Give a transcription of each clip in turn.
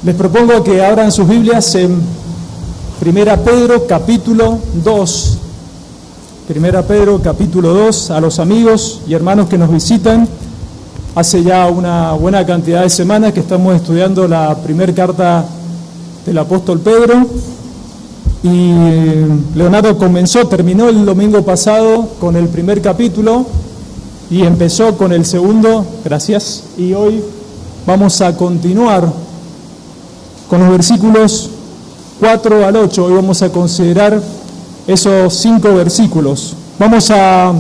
Les propongo que abran sus Biblias en 1 Pedro capítulo 2. 1 Pedro capítulo 2, a los amigos y hermanos que nos visitan. Hace ya una buena cantidad de semanas que estamos estudiando la primera carta del apóstol Pedro. Y Leonardo terminó el domingo pasado con el primer capítulo y empezó con el segundo, gracias. Y hoy vamos a continuar con los versículos 4 al 8. Hoy vamos a considerar esos 5 versículos. Vamos a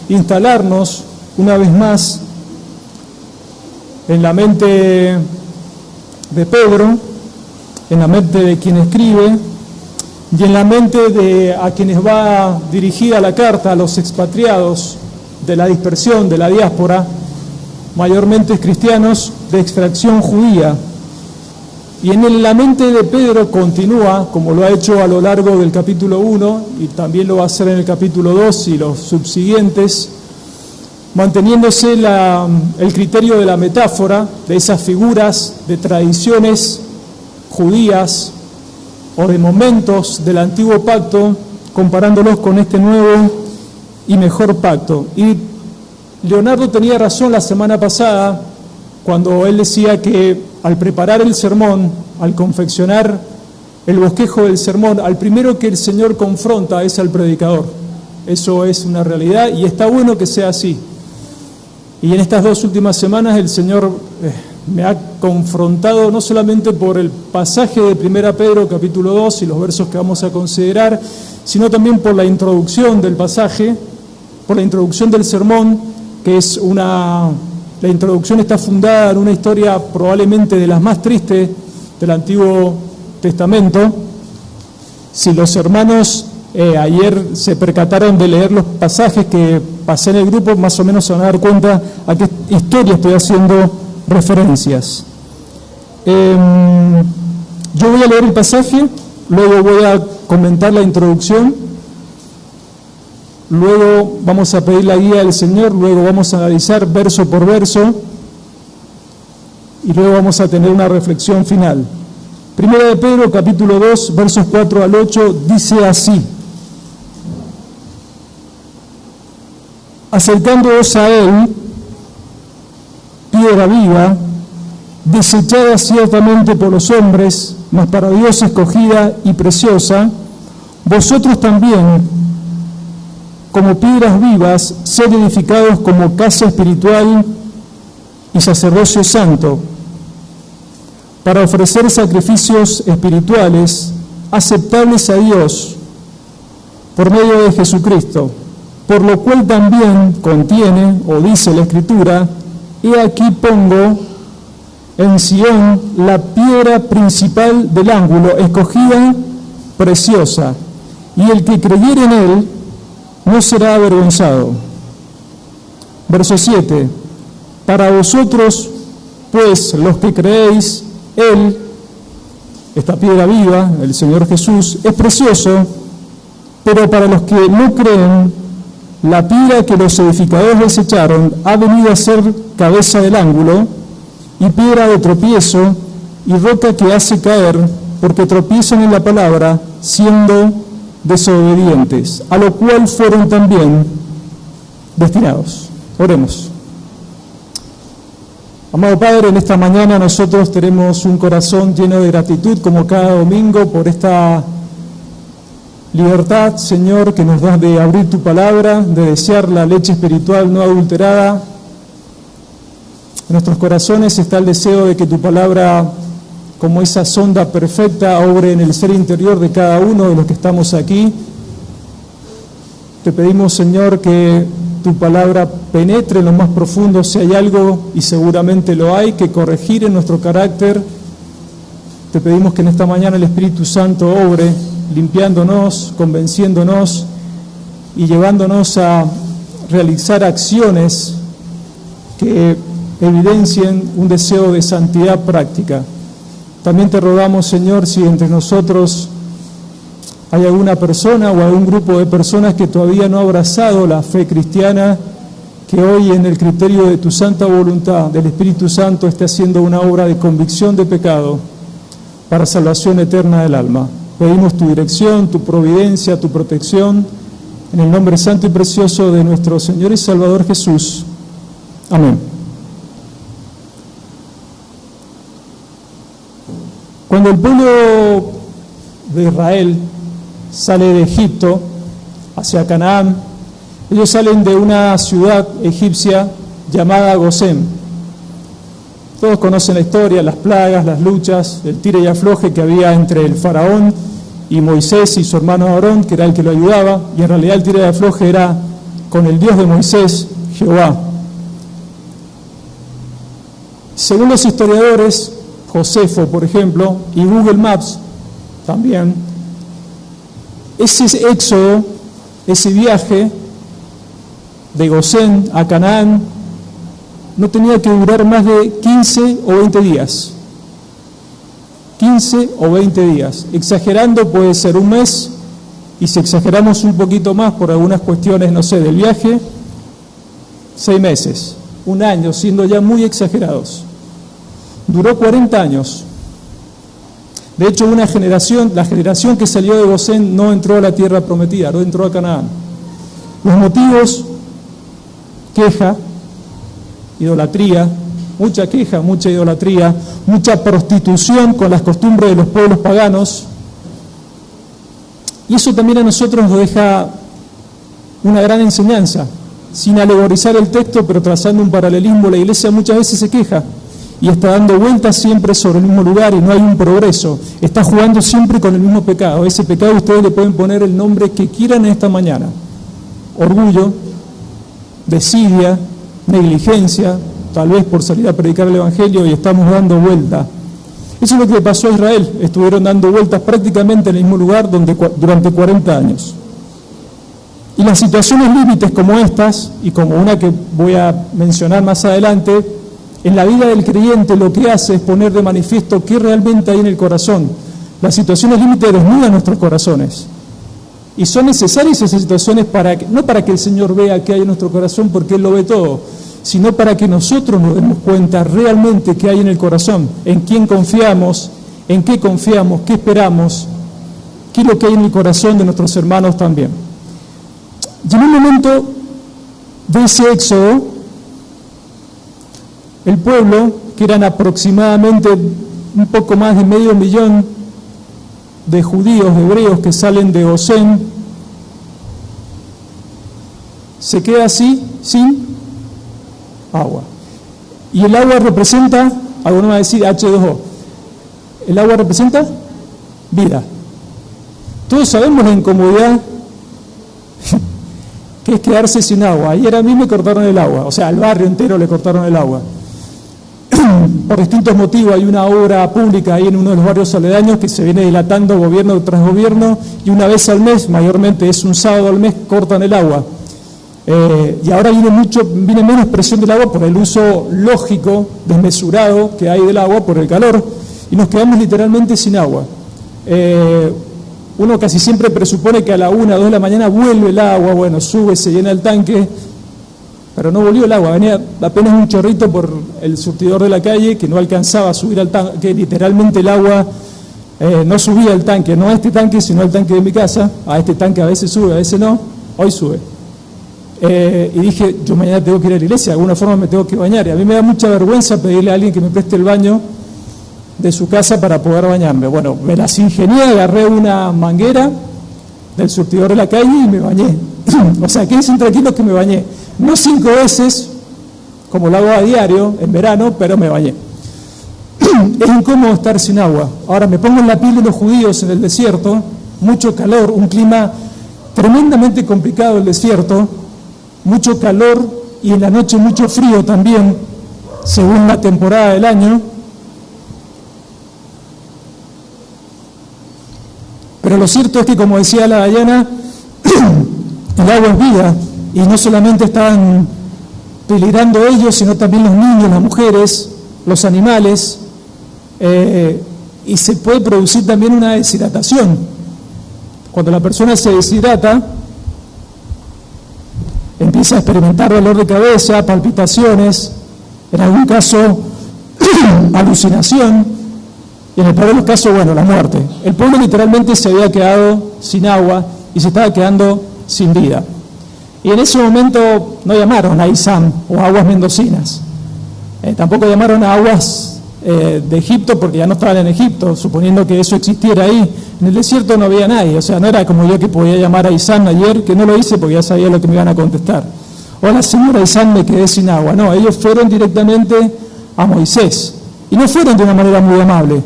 instalarnos una vez más en la mente de Pedro, en la mente de quien escribe y en la mente de a quienes va dirigida la carta, a los expatriados de la dispersión, de la diáspora, mayormente cristianos de extracción judía. Y en la mente de Pedro continúa, como lo ha hecho a lo largo del capítulo 1, y también lo va a hacer en el capítulo 2 y los subsiguientes, manteniéndose el criterio de la metáfora, de esas figuras, de tradiciones judías o de momentos del antiguo pacto, comparándolos con este nuevo y mejor pacto. Y Leonardo tenía razón la semana pasada cuando él decía que al preparar el sermón, al confeccionar el bosquejo del sermón, al primero que el Señor confronta es al predicador. Eso es una realidad y está bueno que sea así. Y en estas 2 últimas semanas el Señor me ha confrontado no solamente por el pasaje de 1 Pedro capítulo 2 y los versos que vamos a considerar, sino también por la introducción del pasaje, por la introducción del sermón, que es la introducción está fundada en una historia probablemente de las más tristes del Antiguo Testamento. Si los hermanos ayer se percataron de leer los pasajes que pasé en el grupo, más o menos se van a dar cuenta a qué historia estoy haciendo referencias. Yo voy a leer el pasaje, luego voy a comentar la introducción, luego vamos a pedir la guía del Señor, luego vamos a analizar verso por verso y luego vamos a tener una reflexión final. Primera de Pedro, capítulo 2, versos 4 al 8, dice así: acercándoos a él, piedra viva, desechada ciertamente por los hombres, mas para Dios escogida y preciosa, vosotros también, como piedras vivas, sed edificados como casa espiritual y sacerdocio santo, para ofrecer sacrificios espirituales aceptables a Dios por medio de Jesucristo, por lo cual también contiene, o dice la Escritura: he aquí pongo en Sión la piedra principal del ángulo, escogida, preciosa, y el que creyere en él no será avergonzado. Verso 7: para vosotros, pues, los que creéis, él, esta piedra viva, el Señor Jesús, es precioso, pero para los que no creen, la piedra que los edificadores desecharon ha venido a ser cabeza del ángulo y piedra de tropiezo y roca que hace caer, porque tropiezan en la palabra, siendo desobedientes, a lo cual fueron también destinados. Oremos. Amado Padre, en esta mañana nosotros tenemos un corazón lleno de gratitud, como cada domingo, por esta libertad, Señor, que nos das de abrir tu palabra, de desear la leche espiritual no adulterada. En nuestros corazones está el deseo de que tu palabra, como esa sonda perfecta, obre en el ser interior de cada uno de los que estamos aquí. Te pedimos, Señor, que tu palabra penetre en lo más profundo, si hay algo, y seguramente lo hay, que corregir en nuestro carácter. Te pedimos que en esta mañana el Espíritu Santo obre, limpiándonos, convenciéndonos y llevándonos a realizar acciones que evidencien un deseo de santidad práctica. También te rogamos, Señor, si entre nosotros hay alguna persona o algún grupo de personas que todavía no ha abrazado la fe cristiana, que hoy en el criterio de tu santa voluntad, del Espíritu Santo, esté haciendo una obra de convicción de pecado para salvación eterna del alma. Pedimos tu dirección, tu providencia, tu protección, en el nombre santo y precioso de nuestro Señor y Salvador Jesús. Amén. Cuando el pueblo de Israel sale de Egipto hacia Canaán, ellos salen de una ciudad egipcia llamada Gosén. Todos conocen la historia, las plagas, las luchas, el tire y afloje que había entre el faraón y Moisés y su hermano Aarón, que era el que lo ayudaba, y en realidad el tire y afloje era con el Dios de Moisés, Jehová. Según los historiadores, Josefo, por ejemplo, y Google Maps también, ese éxodo, ese viaje de Gosén a Canaán, no tenía que durar más de 15 o 20 días. 15 o 20 días. Exagerando puede ser un mes, y si exageramos un poquito más por algunas cuestiones, no sé, del viaje, 6 meses, un año, siendo ya muy exagerados. Duró 40 años. De hecho, la generación que salió de Gosén no entró a la tierra prometida, no entró a Canaán. Los motivos: queja, idolatría, mucha queja, mucha idolatría, mucha prostitución con las costumbres de los pueblos paganos. Y eso también a nosotros nos deja una gran enseñanza. Sin alegorizar el texto, pero trazando un paralelismo, la iglesia muchas veces se queja y está dando vueltas siempre sobre el mismo lugar y no hay un progreso. Está jugando siempre con el mismo pecado. Ese pecado ustedes le pueden poner el nombre que quieran esta mañana: orgullo, desidia, negligencia, tal vez por salir a predicar el Evangelio, y estamos dando vuelta. Eso es lo que le pasó a Israel. Estuvieron dando vueltas prácticamente en el mismo lugar durante 40 años. Y las situaciones límites como estas, y como una que voy a mencionar más adelante, en la vida del creyente lo que hace es poner de manifiesto qué realmente hay en el corazón. Las situaciones límites desnudan nuestros corazones. Y son necesarias esas situaciones no para que el Señor vea qué hay en nuestro corazón, porque Él lo ve todo, sino para que nosotros nos demos cuenta realmente qué hay en el corazón, en quién confiamos, en qué confiamos, qué esperamos, qué es lo que hay en el corazón de nuestros hermanos también. Y en un momento de ese éxodo, el pueblo, que eran aproximadamente un poco más de 500,000 de judíos, de hebreos que salen de Gosén, se queda así, sin agua. Y el agua representa, algunos van a decir H2O, el agua representa vida. Todos sabemos la incomodidad que es quedarse sin agua. Ayer a mí me cortaron el agua, o sea, al barrio entero le cortaron el agua. Por distintos motivos. Hay una obra pública ahí en uno de los barrios aledaños que se viene dilatando gobierno tras gobierno, y una vez al mes, mayormente es un sábado al mes, cortan el agua. Y ahora viene menos presión del agua por el uso lógico, desmesurado que hay del agua por el calor, y nos quedamos literalmente sin agua. Uno casi siempre presupone que a la 1 o 2 de la mañana vuelve el agua, bueno, sube, se llena el tanque, pero no volvió el agua, venía apenas un chorrito por el surtidor de la calle que no alcanzaba a subir al tanque, que literalmente el agua no subía al tanque, no a este tanque, sino al tanque de mi casa. A este tanque a veces sube, a veces no, hoy sube. Y dije, yo mañana tengo que ir a la iglesia, de alguna forma me tengo que bañar, y a mí me da mucha vergüenza pedirle a alguien que me preste el baño de su casa para poder bañarme. Bueno, me las ingenié, agarré una manguera del surtidor de la calle y me bañé. O sea, quédense tranquilos que me bañé. No 5 veces, como lo hago a diario, en verano, pero me bañé. Es incómodo estar sin agua. Ahora me pongo en la piel de los judíos en el desierto, mucho calor, un clima tremendamente complicado el desierto, mucho calor y en la noche mucho frío también, según la temporada del año. Pero lo cierto es que, como decía la Dayana, el agua es vida, y no solamente están peligrando ellos, sino también los niños, las mujeres, los animales, y se puede producir también una deshidratación. Cuando la persona se deshidrata, empieza a experimentar dolor de cabeza, palpitaciones, en algún caso alucinación, Y en el peor de los casos, bueno, la muerte. El pueblo literalmente se había quedado sin agua y se estaba quedando sin vida. Y en ese momento no llamaron a Isam o a aguas mendocinas. Tampoco llamaron a aguas de Egipto, porque ya no estaban en Egipto, suponiendo que eso existiera ahí. En el desierto no había nadie, o sea, no era como yo que podía llamar a Isam ayer, que no lo hice porque ya sabía lo que me iban a contestar. Hola señora Isam, me quedé sin agua. No, ellos fueron directamente a Moisés. Y no fueron de una manera muy amable.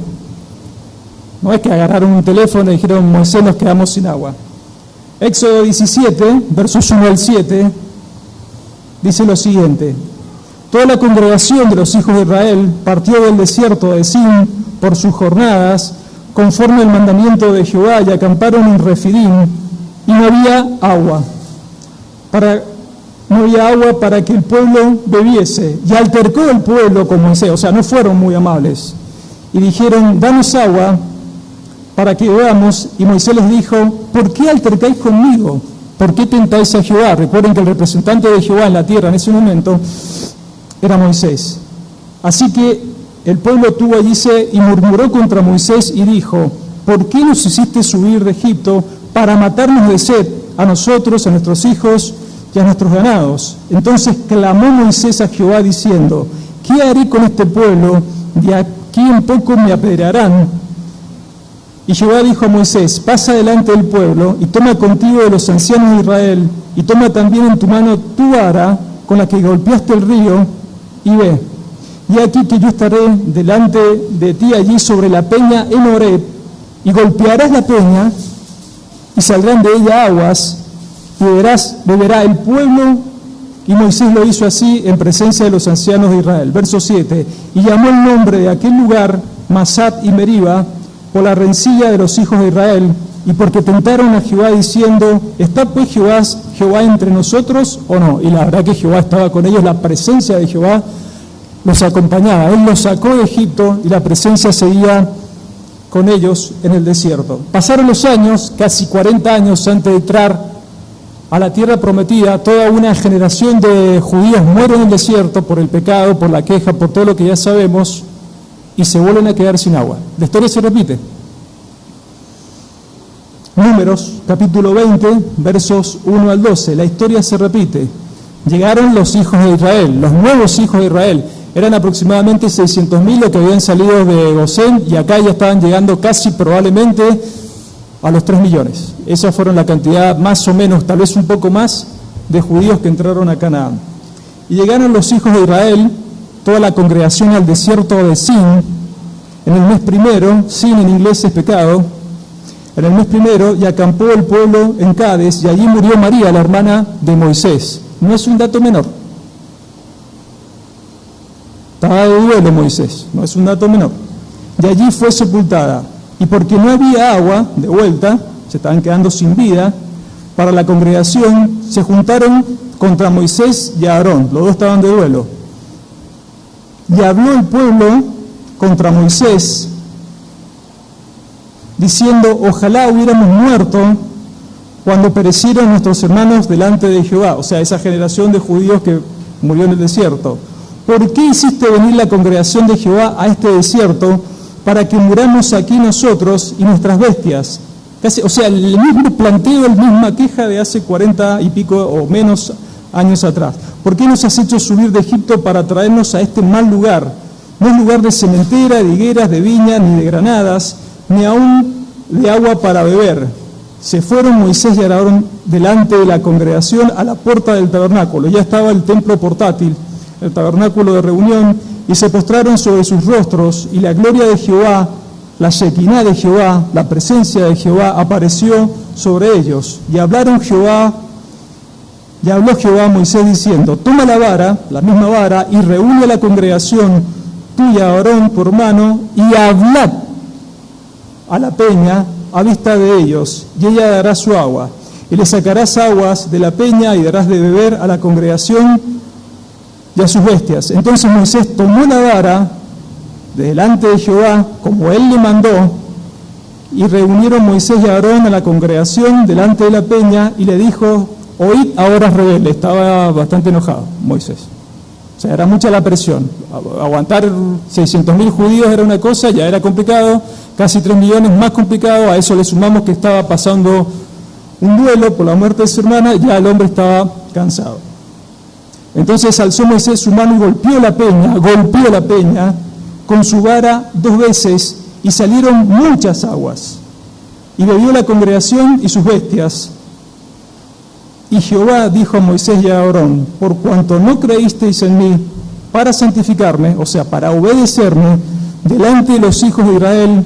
No es que agarraron un teléfono y dijeron, Moisés, nos quedamos sin agua. Éxodo 17, versos 1 al 7, dice lo siguiente: toda la congregación de los hijos de Israel partió del desierto de Sin por sus jornadas, conforme al mandamiento de Jehová, y acamparon en Refidim, y no había agua para que el pueblo bebiese. Y altercó el pueblo con Moisés, o sea, no fueron muy amables, y dijeron, danos agua para que bebamos. Y Moisés les dijo, ¿por qué altercáis conmigo? ¿Por qué tentáis a Jehová? Recuerden que el representante de Jehová en la tierra en ese momento era Moisés. Así que el pueblo tuvo allí sed y murmuró contra Moisés y dijo, ¿por qué nos hiciste subir de Egipto para matarnos de sed a nosotros, a nuestros hijos y a nuestros ganados? Entonces clamó Moisés a Jehová diciendo, ¿qué haré con este pueblo? De aquí en poco me apedrearán. Y Jehová dijo a Moisés, pasa delante del pueblo y toma contigo de los ancianos de Israel y toma también en tu mano tu vara con la que golpeaste el río y ve. Y aquí que yo estaré delante de ti allí sobre la peña en Horeb, y golpearás la peña y saldrán de ella aguas y beberá el pueblo. Y Moisés lo hizo así en presencia de los ancianos de Israel. Verso 7, y llamó el nombre de aquel lugar Masat y Meriba, por la rencilla de los hijos de Israel, y porque tentaron a Jehová diciendo, ¿está pues Jehová entre nosotros o no? Y la verdad que Jehová estaba con ellos, la presencia de Jehová los acompañaba. Él los sacó de Egipto y la presencia seguía con ellos en el desierto. Pasaron los años, casi 40 años antes de entrar a la tierra prometida. Toda una generación de judíos muere en el desierto por el pecado, por la queja, por todo lo que ya sabemos, y se vuelven a quedar sin agua. La historia se repite. Números, capítulo 20, versos 1 al 12. La historia se repite. Llegaron los hijos de Israel, los nuevos hijos de Israel. Eran aproximadamente 600.000 los que habían salido de Gosén, y acá ya estaban llegando casi probablemente a los 3 millones. Esa fueron la cantidad más o menos, tal vez un poco más, de judíos que entraron a Canaán. Y llegaron los hijos de Israel, toda la congregación, al desierto de Sin, en el mes primero. Sin en inglés es pecado. En el mes primero, y acampó el pueblo en Cades, y allí murió María, la hermana de Moisés. No es un dato menor. Estaba de duelo Moisés, no es un dato menor. Y allí fue sepultada. Y porque no había agua, de vuelta, se estaban quedando sin vida, para la congregación se juntaron contra Moisés y Aarón. Los dos estaban de duelo. Y habló el pueblo contra Moisés, diciendo, ojalá hubiéramos muerto cuando perecieron nuestros hermanos delante de Jehová. O sea, esa generación de judíos que murió en el desierto. ¿Por qué hiciste venir la congregación de Jehová a este desierto para que muramos aquí nosotros y nuestras bestias? Casi, o sea, el mismo planteo, la misma queja de hace 40 y pico o menos años atrás. ¿Por qué nos has hecho subir de Egipto para traernos a este mal lugar? No es lugar de cementera, de higueras, de viña, ni de granadas, ni aún de agua para beber. Se fueron Moisés y Aarón delante de la congregación a la puerta del tabernáculo. Ya estaba el templo portátil, el tabernáculo de reunión, y se postraron sobre sus rostros, y la gloria de Jehová, la Shekinah de Jehová, la presencia de Jehová, apareció sobre ellos. Y habló Jehová a Moisés diciendo, toma la vara, la misma vara, y reúne a la congregación, tú y a Aarón tu hermano, y hablad a la peña a vista de ellos, y ella dará su agua. Y le sacarás aguas de la peña y darás de beber a la congregación y a sus bestias. Entonces Moisés tomó la vara de delante de Jehová, como él le mandó, y reunieron Moisés y Aarón a la congregación delante de la peña, y le dijo, oíd ahora rebelde. Estaba bastante enojado Moisés. O sea, era mucha la presión. Aguantar 600.000 judíos era una cosa, ya era complicado, casi 3 millones más complicado, a eso le sumamos que estaba pasando un duelo por la muerte de su hermana, ya el hombre estaba cansado. Entonces alzó Moisés su mano y golpeó la peña con su vara 2 veces, y salieron muchas aguas. Y bebió la congregación y sus bestias. Y Jehová dijo a Moisés y a Aarón: por cuanto no creísteis en mí para santificarme, o sea, para obedecerme, delante de los hijos de Israel,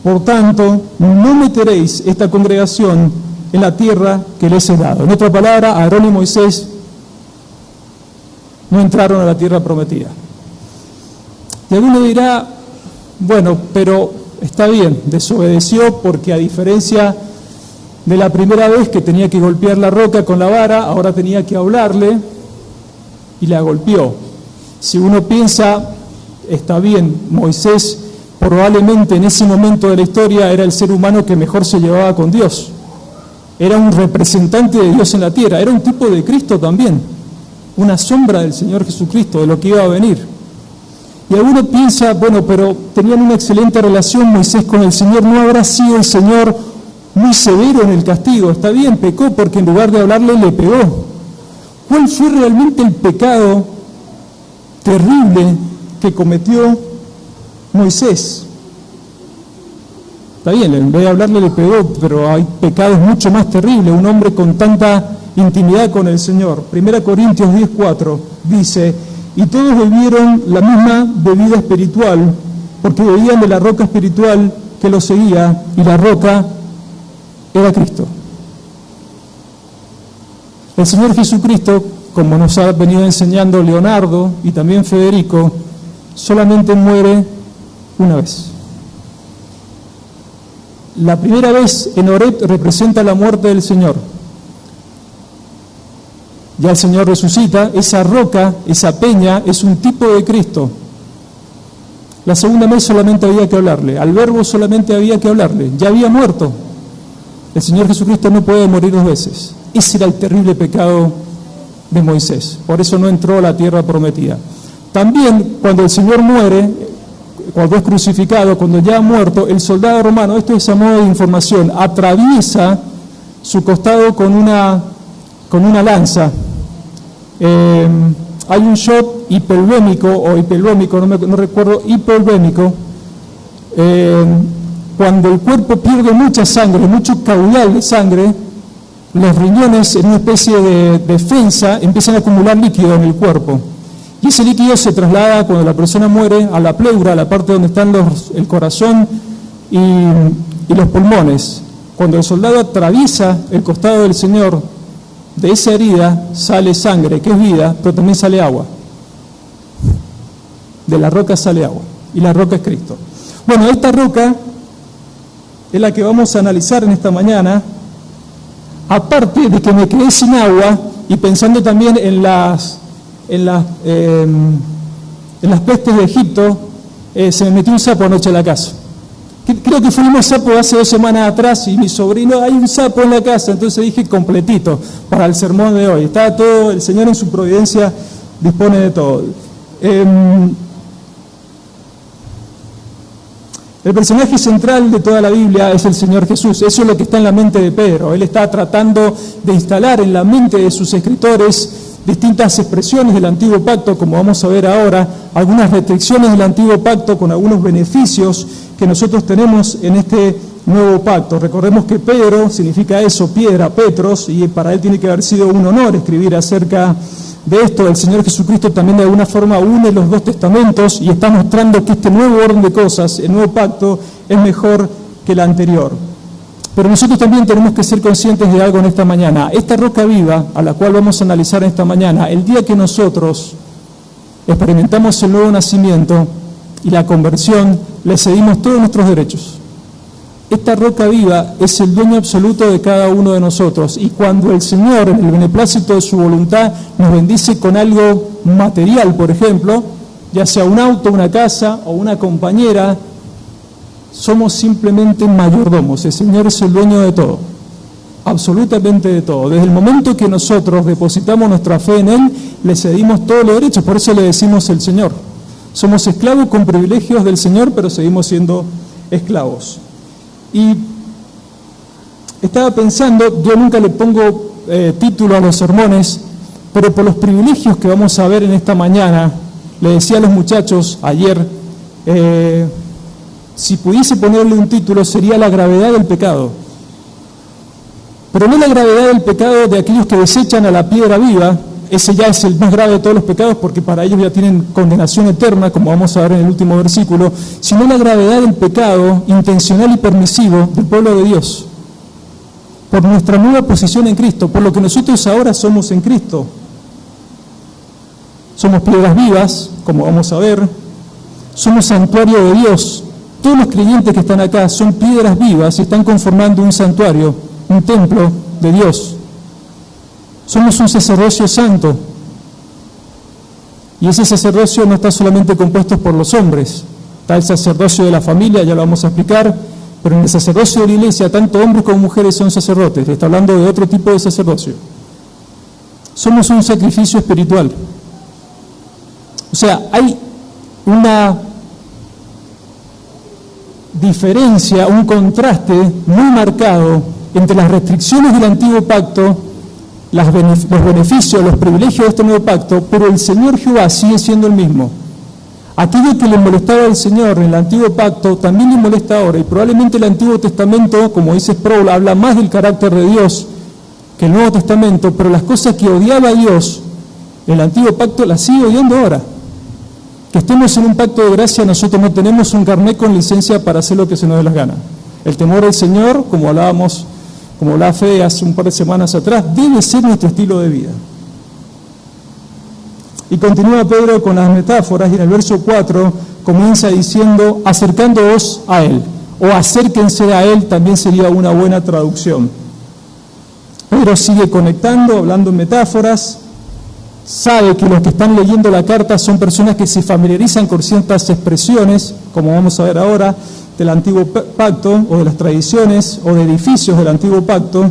por tanto, no meteréis esta congregación en la tierra que les he dado. En otra palabra, Aarón y Moisés no entraron a la tierra prometida. Y alguno dirá, bueno, pero está bien, desobedeció porque a diferencia de la primera vez que tenía que golpear la roca con la vara, ahora tenía que hablarle y la golpeó. Si uno piensa, está bien, Moisés probablemente en ese momento de la historia era el ser humano que mejor se llevaba con Dios. Era un representante de Dios en la tierra, era un tipo de Cristo también, una sombra del Señor Jesucristo, de lo que iba a venir. Y alguno piensa, bueno, pero tenían una excelente relación Moisés con el Señor, ¿no habrá sido el Señor muy severo en el castigo? Está bien, pecó porque en lugar de hablarle le pegó. ¿Cuál fue realmente el pecado terrible que cometió Moisés? Está bien, en vez de hablarle le pegó, pero hay pecados mucho más terribles. Un hombre con tanta intimidad con el Señor. 1 Corintios 10:4 dice: y todos bebieron la misma bebida espiritual, porque bebían de la roca espiritual que los seguía, y la roca era Cristo. El Señor Jesucristo, como nos ha venido enseñando Leonardo y también Federico, solamente muere una vez. La primera vez en Horeb representa la muerte del Señor. Ya el Señor resucita, esa roca, esa peña, es un tipo de Cristo. La segunda vez solamente había que hablarle, al verbo solamente había que hablarle, ya había muerto. El Señor Jesucristo no puede morir 2 veces. Ese era el terrible pecado de Moisés, por eso no entró a la tierra prometida. También cuando el Señor muere, cuando es crucificado, cuando ya ha muerto, el soldado romano, esto es a modo de información, atraviesa su costado con una lanza. Hay un shock hipervémico, no recuerdo, hipervémico, cuando el cuerpo pierde mucha sangre, mucho caudal de sangre, los riñones en una especie de defensa empiezan a acumular líquido en el cuerpo. Y ese líquido se traslada cuando la persona muere a la pleura, a la parte donde están el corazón y los pulmones. Cuando el soldado atraviesa el costado del Señor, de esa herida sale sangre, que es vida, pero también sale agua. De la roca sale agua, y la roca es Cristo. Bueno, esta roca es la que vamos a analizar en esta mañana, aparte de que me quedé sin agua, y pensando también en las pestes de Egipto, se me metió un sapo anoche en la casa. Creo que fuimos sapo hace 2 semanas atrás y mi sobrino, hay un sapo en la casa, entonces dije completito para el sermón de hoy. Está todo, el Señor en su providencia dispone de todo. El personaje central de toda la Biblia es el Señor Jesús. Eso es lo que está en la mente de Pedro. Él está tratando de instalar en la mente de sus escritores distintas expresiones del Antiguo Pacto, como vamos a ver ahora, algunas restricciones del Antiguo Pacto con algunos beneficios que nosotros tenemos en este nuevo pacto. Recordemos que Pedro significa eso, piedra, Petros, y para él tiene que haber sido un honor escribir acerca de esto. El Señor Jesucristo también de alguna forma une los 2 testamentos y está mostrando que este nuevo orden de cosas, el nuevo pacto, es mejor que el anterior. Pero nosotros también tenemos que ser conscientes de algo en esta mañana. Esta roca viva, a la cual vamos a analizar en esta mañana, el día que nosotros experimentamos el nuevo nacimiento y la conversión, le cedimos todos nuestros derechos. Esta roca viva es el dueño absoluto de cada uno de nosotros, y cuando el Señor, en el beneplácito de su voluntad, nos bendice con algo material, por ejemplo, ya sea un auto, una casa o una compañera, somos simplemente mayordomos. El Señor es el dueño de todo. absolutamente de todo. Desde el momento que nosotros depositamos nuestra fe en Él, le cedimos todos los derechos, por eso le decimos el Señor. Somos esclavos con privilegios del Señor, pero seguimos siendo esclavos. Y estaba pensando, yo nunca le pongo título a los sermones, pero por los privilegios que vamos a ver en esta mañana, le decía a los muchachos ayer, si pudiese ponerle un título sería la gravedad del pecado. Pero no la gravedad del pecado de aquellos que desechan a la piedra viva, ese ya es el más grave de todos los pecados porque para ellos ya tienen condenación eterna, como vamos a ver en el último versículo, sino la gravedad del pecado intencional y permisivo del pueblo de Dios, por nuestra nueva posición en Cristo, por lo que nosotros ahora somos en Cristo. Somos piedras vivas, como vamos a ver, somos santuario de Dios. Todos los creyentes que están acá son piedras vivas y están conformando un santuario, un templo de Dios. Somos un sacerdocio santo. Y ese sacerdocio no está solamente compuesto por los hombres. Está el sacerdocio de la familia, ya lo vamos a explicar, pero en el sacerdocio de la iglesia, tanto hombres como mujeres son sacerdotes. Está hablando de otro tipo de sacerdocio. Somos un sacrificio espiritual. O sea, hay una diferencia, un contraste muy marcado entre las restricciones del antiguo pacto, los beneficios, los privilegios de este nuevo pacto, pero el Señor Jehová sigue siendo el mismo. Aquello que le molestaba al Señor en el antiguo pacto también le molesta ahora, y probablemente el Antiguo Testamento, como dice Sproul, habla más del carácter de Dios que el Nuevo Testamento, pero las cosas que odiaba a Dios en el antiguo pacto las sigue odiando ahora. Que estemos en un pacto de gracia, nosotros no tenemos un carnet con licencia para hacer lo que se nos dé las ganas. El temor al Señor, como hablaba Fede hace un par de semanas atrás, debe ser nuestro estilo de vida. Y continúa Pedro con las metáforas, y en el verso 4 comienza diciendo, acercándoos a Él, o acérquense a Él, también sería una buena traducción. Pedro sigue conectando, hablando en metáforas, sabe que los que están leyendo la carta son personas que se familiarizan con ciertas expresiones, como vamos a ver ahora, del antiguo pacto, o de las tradiciones, o de edificios del antiguo pacto,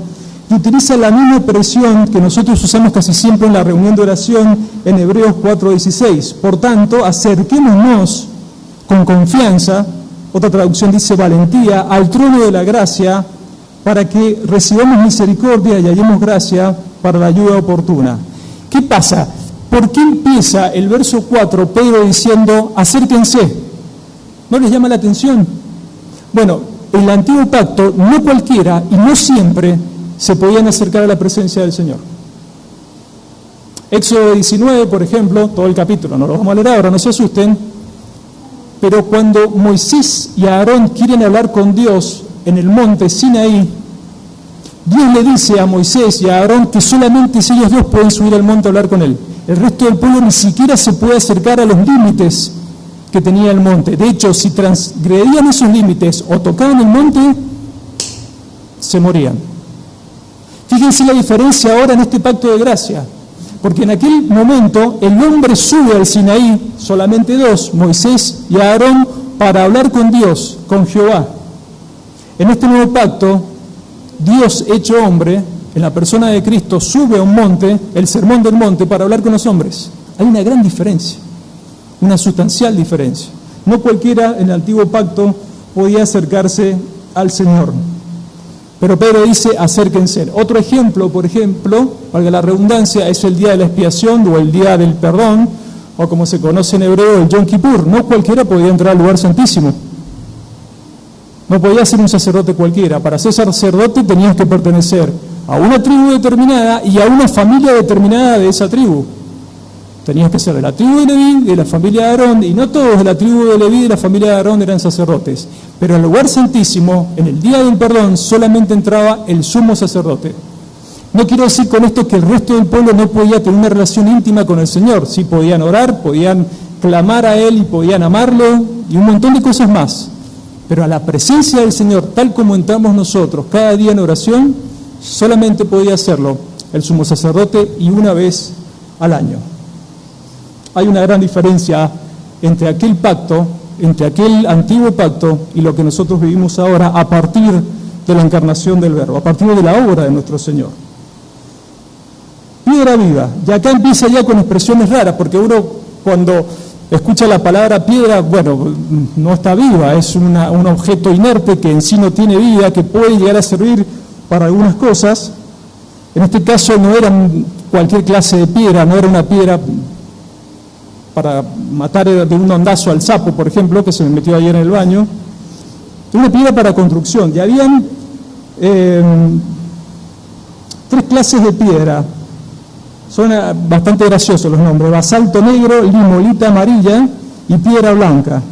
y utiliza la misma expresión que nosotros usamos casi siempre en la reunión de oración en Hebreos 4:16. Por tanto, acerquémonos con confianza, otra traducción dice valentía, al trono de la gracia, para que recibamos misericordia y hallemos gracia para la ayuda oportuna. ¿Qué pasa? ¿Por qué empieza el verso 4 Pedro diciendo, acérquense? ¿No les llama la atención? Bueno, en el antiguo pacto no cualquiera y no siempre se podían acercar a la presencia del Señor. Éxodo 19, por ejemplo, todo el capítulo, no lo vamos a leer ahora, no se asusten, pero cuando Moisés y Aarón quieren hablar con Dios en el monte Sinaí, Dios le dice a Moisés y a Aarón que solamente ellos dos pueden subir al monte a hablar con él. El resto del pueblo ni siquiera se puede acercar a los límites que tenía el monte. De hecho, si transgredían esos límites o tocaban el monte, se morían. Fíjense la diferencia ahora en este pacto de gracia, porque en aquel momento el hombre sube al Sinaí, solamente dos, Moisés y Aarón, para hablar con Dios, con Jehová. En este nuevo pacto, Dios hecho hombre, en la persona de Cristo, sube a un monte, el sermón del monte, para hablar con los hombres. Hay una gran diferencia, una sustancial diferencia. No cualquiera en el antiguo pacto podía acercarse al Señor. Pero Pedro dice, acérquense. Otro ejemplo, por ejemplo, valga la redundancia, es el día de la expiación o el día del perdón, o como se conoce en hebreo, el Yom Kippur. No cualquiera podía entrar al lugar santísimo. No podía ser un sacerdote cualquiera. Para ser sacerdote tenías que pertenecer a una tribu determinada y a una familia determinada de esa tribu. Tenías que ser de la tribu de Leví, de la familia de Aarón, y no todos de la tribu de Leví y de la familia de Aarón eran sacerdotes. Pero en el lugar santísimo, en el día del perdón, solamente entraba el sumo sacerdote. No quiero decir con esto que el resto del pueblo no podía tener una relación íntima con el Señor. Sí podían orar, podían clamar a Él y podían amarlo y un montón de cosas más. Pero a la presencia del Señor, tal como entramos nosotros cada día en oración, solamente podía hacerlo el sumo sacerdote y una vez al año. Hay una gran diferencia entre aquel pacto, entre aquel antiguo pacto y lo que nosotros vivimos ahora a partir de la encarnación del Verbo, a partir de la obra de nuestro Señor. Piedra viva, y acá empieza ya con expresiones raras, porque uno cuando escucha la palabra piedra, bueno, no está viva, es un objeto inerte que en sí no tiene vida, que puede llegar a servir para algunas cosas. En este caso no era cualquier clase de piedra, no era una piedra para matar de un ondazo al sapo, por ejemplo, que se me metió ayer en el baño. Era una piedra para construcción, y habían 3 clases de piedra. Son bastante graciosos los nombres: basalto negro, limolita amarilla y piedra blanca.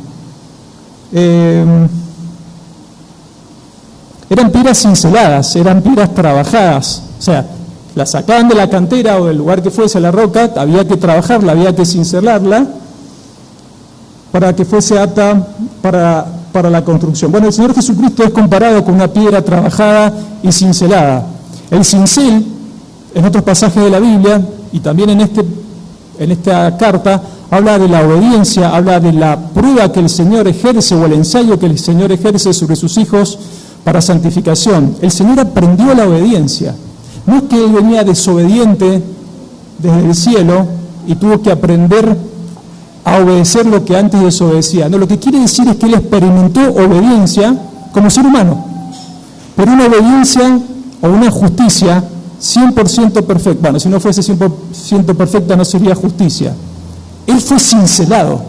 Eran piedras cinceladas, eran piedras trabajadas, o sea, la sacaban de la cantera o del lugar que fuese la roca, había que trabajarla, había que cincelarla para que fuese apta para la construcción. Bueno, el Señor Jesucristo es comparado con una piedra trabajada y cincelada. El cincel, en otros pasajes de la Biblia, y también en esta carta, habla de la obediencia, habla de la prueba que el Señor ejerce o el ensayo que el Señor ejerce sobre sus hijos para santificación. El Señor aprendió la obediencia. No es que Él venía desobediente desde el cielo y tuvo que aprender a obedecer lo que antes desobedecía. No, lo que quiere decir es que Él experimentó obediencia como ser humano, pero una obediencia o una justicia 100% perfecta. Bueno, si no fuese 100% perfecta no sería justicia. Él fue cincelado.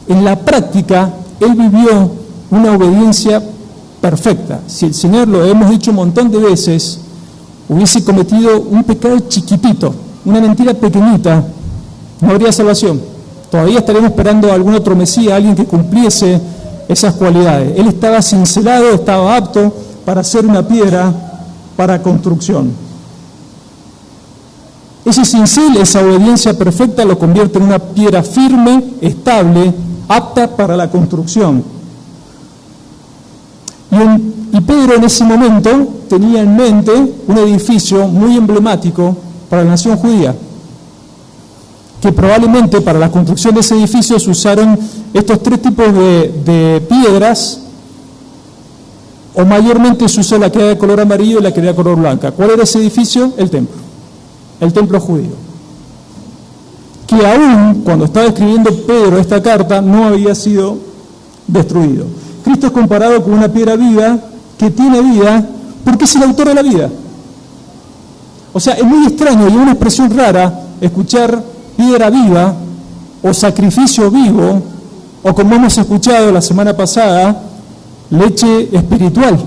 En la práctica, Él vivió una obediencia perfecta. Si el Señor, lo hemos dicho un montón de veces, hubiese cometido un pecado chiquitito, una mentira pequeñita, no habría salvación. Todavía estaremos esperando a algún otro Mesías, alguien que cumpliese esas cualidades. Él estaba cincelado, estaba apto para ser una piedra para construcción. Ese cincel, esa obediencia perfecta, lo convierte en una piedra firme, estable, apta para la construcción. Y Pedro en ese momento tenía en mente un edificio muy emblemático para la nación judía, que probablemente para la construcción de ese edificio se usaron estos 3 tipos de piedras, o mayormente se usó la que era de color amarillo y la que era de color blanca. ¿Cuál era ese edificio? El templo judío, que aún cuando estaba escribiendo Pedro esta carta no había sido destruido. Cristo es comparado con una piedra viva que tiene vida porque es el autor de la vida. O sea, es muy extraño y una expresión rara escuchar piedra viva o sacrificio vivo, o como hemos escuchado la semana pasada, leche espiritual.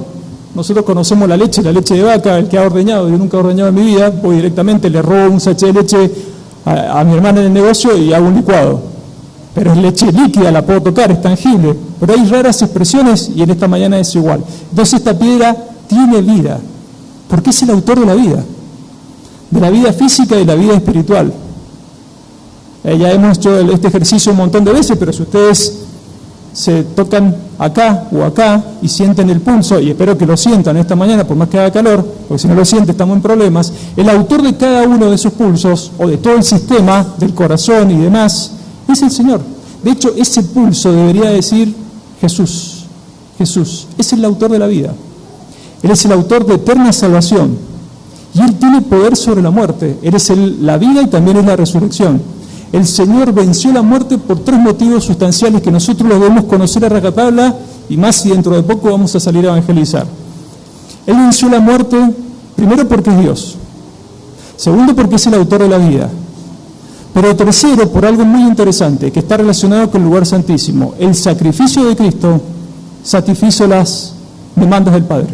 Nosotros conocemos la leche de vaca, el que ha ordeñado. Yo nunca he ordeñado en mi vida, voy directamente, le robo un sachet de leche a mi hermana en el negocio y hago un licuado. Pero es leche líquida, la puedo tocar, es tangible. Pero hay raras expresiones y en esta mañana es igual. Entonces esta piedra tiene vida, porque es el autor de la vida física y la vida espiritual. Ya hemos hecho este ejercicio un montón de veces, pero si ustedes se tocan acá o acá y sienten el pulso, y espero que lo sientan esta mañana por más que haga calor, porque si no lo sienten estamos en problemas, el autor de cada uno de esos pulsos o de todo el sistema del corazón y demás es el Señor. De hecho, ese pulso debería decir Jesús. Jesús es el autor de la vida. Él es el autor de eterna salvación y Él tiene poder sobre la muerte. Él es la vida y también es la resurrección. El Señor venció la muerte por 3 motivos sustanciales que nosotros los debemos conocer a rajatabla, y más si dentro de poco vamos a salir a evangelizar. Él venció la muerte, primero porque es Dios, segundo porque es el autor de la vida, pero tercero por algo muy interesante que está relacionado con el lugar santísimo. El sacrificio de Cristo satisfizo las demandas del Padre.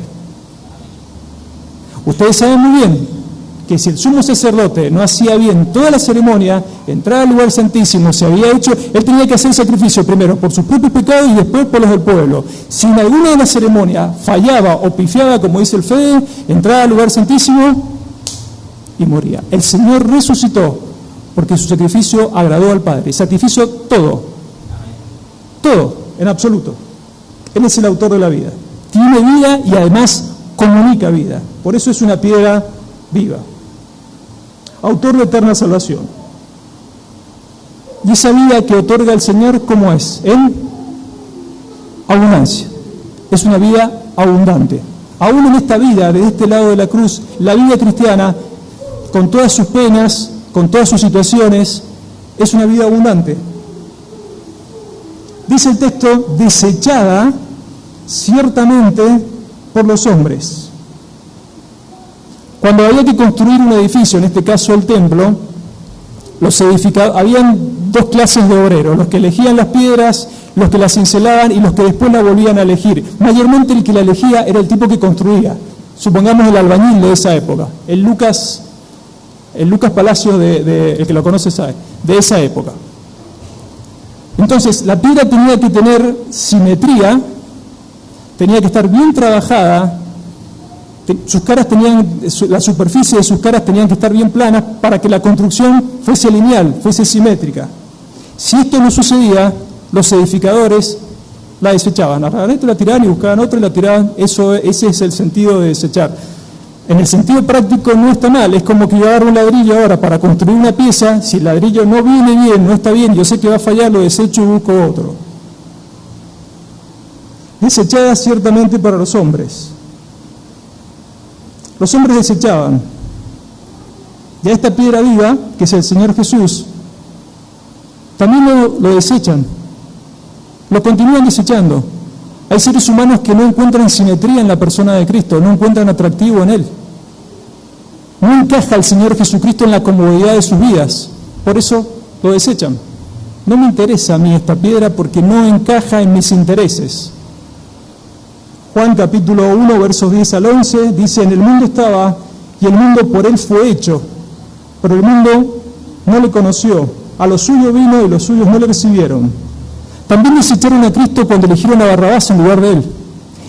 Ustedes saben muy bien que si el sumo sacerdote no hacía bien toda la ceremonia, entrar al lugar santísimo, se había hecho, él tenía que hacer sacrificio primero por sus propios pecados y después por los del pueblo. Si en alguna de las ceremonias fallaba o pifiaba, como dice el Fede, entraba al lugar santísimo y moría. El Señor resucitó porque su sacrificio agradó al Padre, sacrificio todo, en absoluto. Él es el autor de la vida, tiene vida y además comunica vida, por eso es una piedra viva. Autor de eterna salvación. Y esa vida que otorga el Señor, ¿cómo es? En abundancia. Es una vida abundante. Aún en esta vida, de este lado de la cruz, la vida cristiana, con todas sus penas, con todas sus situaciones, es una vida abundante. Dice el texto, desechada ciertamente por los hombres. Cuando había que construir un edificio, en este caso el templo, habían dos clases de obreros, los que elegían las piedras, los que las cincelaban y los que después la volvían a elegir. Mayormente el que la elegía era el tipo que construía, supongamos el albañil de esa época, el Lucas Palacios, el que lo conoce sabe, de esa época. Entonces, la piedra tenía que tener simetría, tenía que estar bien trabajada, la superficie de sus caras tenían que estar bien planas para que la construcción fuese lineal, fuese simétrica. Si esto no sucedía, los edificadores la desechaban, agarraban esto, la tiraban y buscaban otra y la tiraban. Ese es el sentido de desechar. En el sentido práctico no está mal, es como que yo agarro un ladrillo ahora para construir una pieza, si el ladrillo no viene bien, no está bien, yo sé que va a fallar, lo desecho y busco otro. Desechada ciertamente para los hombres. Los hombres desechaban. Y a esta piedra viva, que es el Señor Jesús, también lo desechan. Lo continúan desechando. Hay seres humanos que no encuentran simetría en la persona de Cristo, no encuentran atractivo en Él. No encaja el Señor Jesucristo en la comodidad de sus vidas, por eso lo desechan. No me interesa a mí esta piedra porque no encaja en mis intereses. Juan capítulo 1, versos 10 al 11, dice, en el mundo estaba y el mundo por Él fue hecho, pero el mundo no le conoció, a los suyos vino y los suyos no le recibieron. También desecharon a Cristo cuando eligieron a Barrabás en lugar de Él.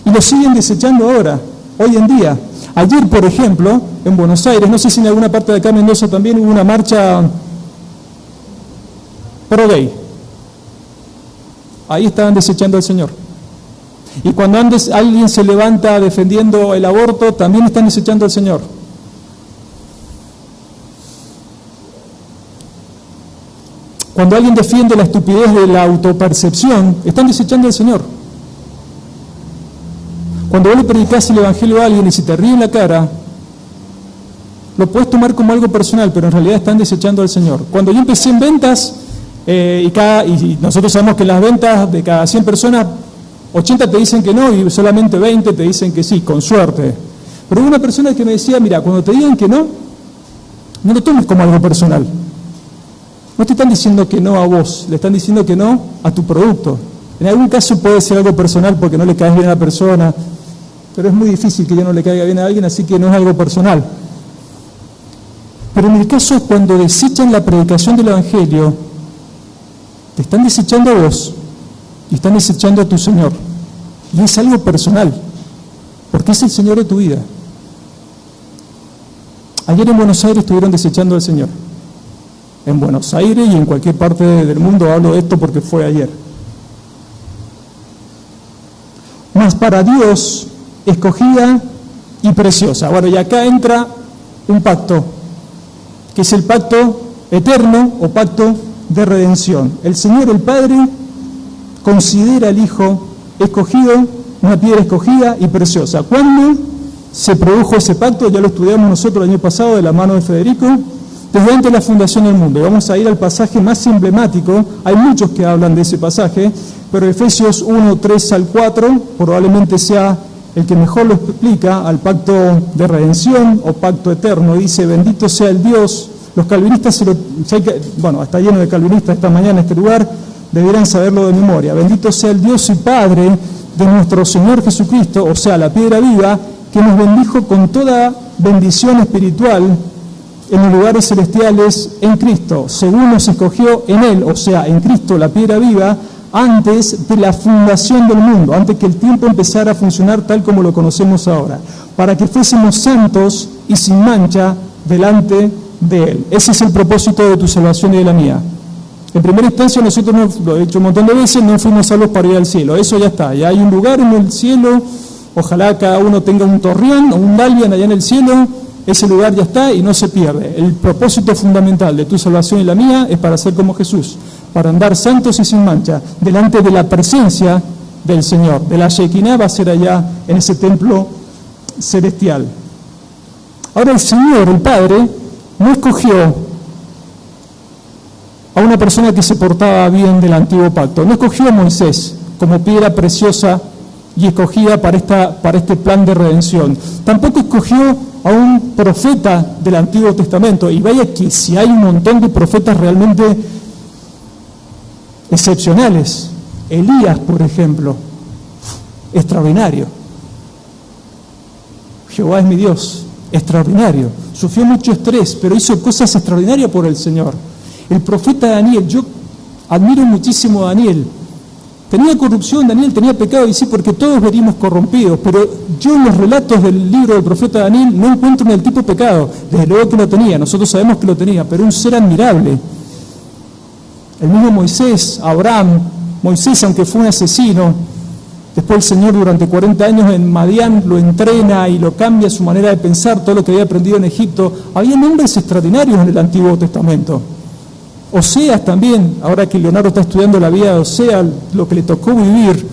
Y lo siguen desechando ahora, hoy en día. Ayer, por ejemplo, en Buenos Aires, no sé si en alguna parte de acá en Mendoza también hubo una marcha pro gay. Ahí estaban desechando al Señor. Y cuando alguien se levanta defendiendo el aborto, también están desechando al Señor. Cuando alguien defiende la estupidez de la autopercepción, están desechando al Señor. Cuando vos le predicás el Evangelio a alguien y se te ríe en la cara, lo puedes tomar como algo personal, pero en realidad están desechando al Señor. Cuando yo empecé en ventas, y nosotros sabemos que en las ventas de cada 100 personas, 80 te dicen que no y solamente 20 te dicen que sí, con suerte. Pero hubo una persona que me decía, mira, cuando te digan que no, no lo tomes como algo personal. No te están diciendo que no a vos, le están diciendo que no a tu producto. En algún caso puede ser algo personal porque no le caes bien a la persona, pero es muy difícil que yo no le caiga bien a alguien, así que no es algo personal. Pero en el caso cuando desechan la predicación del Evangelio, te están desechando a vos y están desechando a tu Señor. Y es algo personal, porque es el Señor de tu vida. Ayer en Buenos Aires estuvieron desechando al Señor. En Buenos Aires y en cualquier parte del mundo hablo de esto porque fue ayer. Mas para Dios, escogida y preciosa. Bueno, y acá entra un pacto, que es el pacto eterno o pacto de redención. El Señor, el Padre, considera al Hijo escogido, una piedra escogida y preciosa. ¿Cuándo se produjo ese pacto? Ya lo estudiamos nosotros el año pasado de la mano de Federico. Desde antes de la fundación del mundo. Vamos a ir al pasaje más emblemático. Hay muchos que hablan de ese pasaje, pero Efesios 1, 3 al 4 probablemente sea el que mejor lo explica, al pacto de redención o pacto eterno. Dice, bendito sea el Dios. Los calvinistas, está lleno de calvinistas esta mañana este lugar, debieran saberlo de memoria. Bendito sea el Dios y Padre de nuestro Señor Jesucristo, o sea, la piedra viva, que nos bendijo con toda bendición espiritual en los lugares celestiales en Cristo, según nos escogió en Él, o sea, en Cristo, la piedra viva, antes de la fundación del mundo, antes que el tiempo empezara a funcionar tal como lo conocemos ahora, para que fuésemos santos y sin mancha delante de Él. Ese es el propósito de tu salvación y de la mía. En primera instancia, nosotros, lo he dicho un montón de veces, no fuimos salvos para ir al cielo. Eso ya está, ya hay un lugar en el cielo, ojalá cada uno tenga un torreón o un Dalian allá en el cielo. Ese lugar ya está y no se pierde. El propósito fundamental de tu salvación y la mía es para ser como Jesús, para andar santos y sin mancha, delante de la presencia del Señor. De la Shekinah va a ser allá en ese templo celestial. Ahora el Señor, el Padre, no escogió a una persona que se portaba bien del antiguo pacto, no escogió a Moisés como piedra preciosa y escogida para este plan de redención. Tampoco escogió a un profeta del Antiguo Testamento, y vaya que si hay un montón de profetas realmente excepcionales. Elías, por ejemplo, extraordinario. Jehová es mi Dios, extraordinario. Sufrió mucho estrés, pero hizo cosas extraordinarias por el Señor. El profeta Daniel, yo admiro muchísimo a Daniel. Tenía corrupción, Daniel tenía pecado, y sí, porque todos venimos corrompidos, pero yo en los relatos del libro del profeta Daniel no encuentro en el tipo pecado. Desde luego que lo tenía, nosotros sabemos que lo tenía, pero un ser admirable. El mismo Moisés, Abraham, Moisés, aunque fue un asesino, después el Señor durante 40 años en Madián lo entrena y lo cambia su manera de pensar, todo lo que había aprendido en Egipto. Había hombres extraordinarios en el Antiguo Testamento. Oseas también, ahora que Leonardo está estudiando la vida de Oseas, lo que le tocó vivir.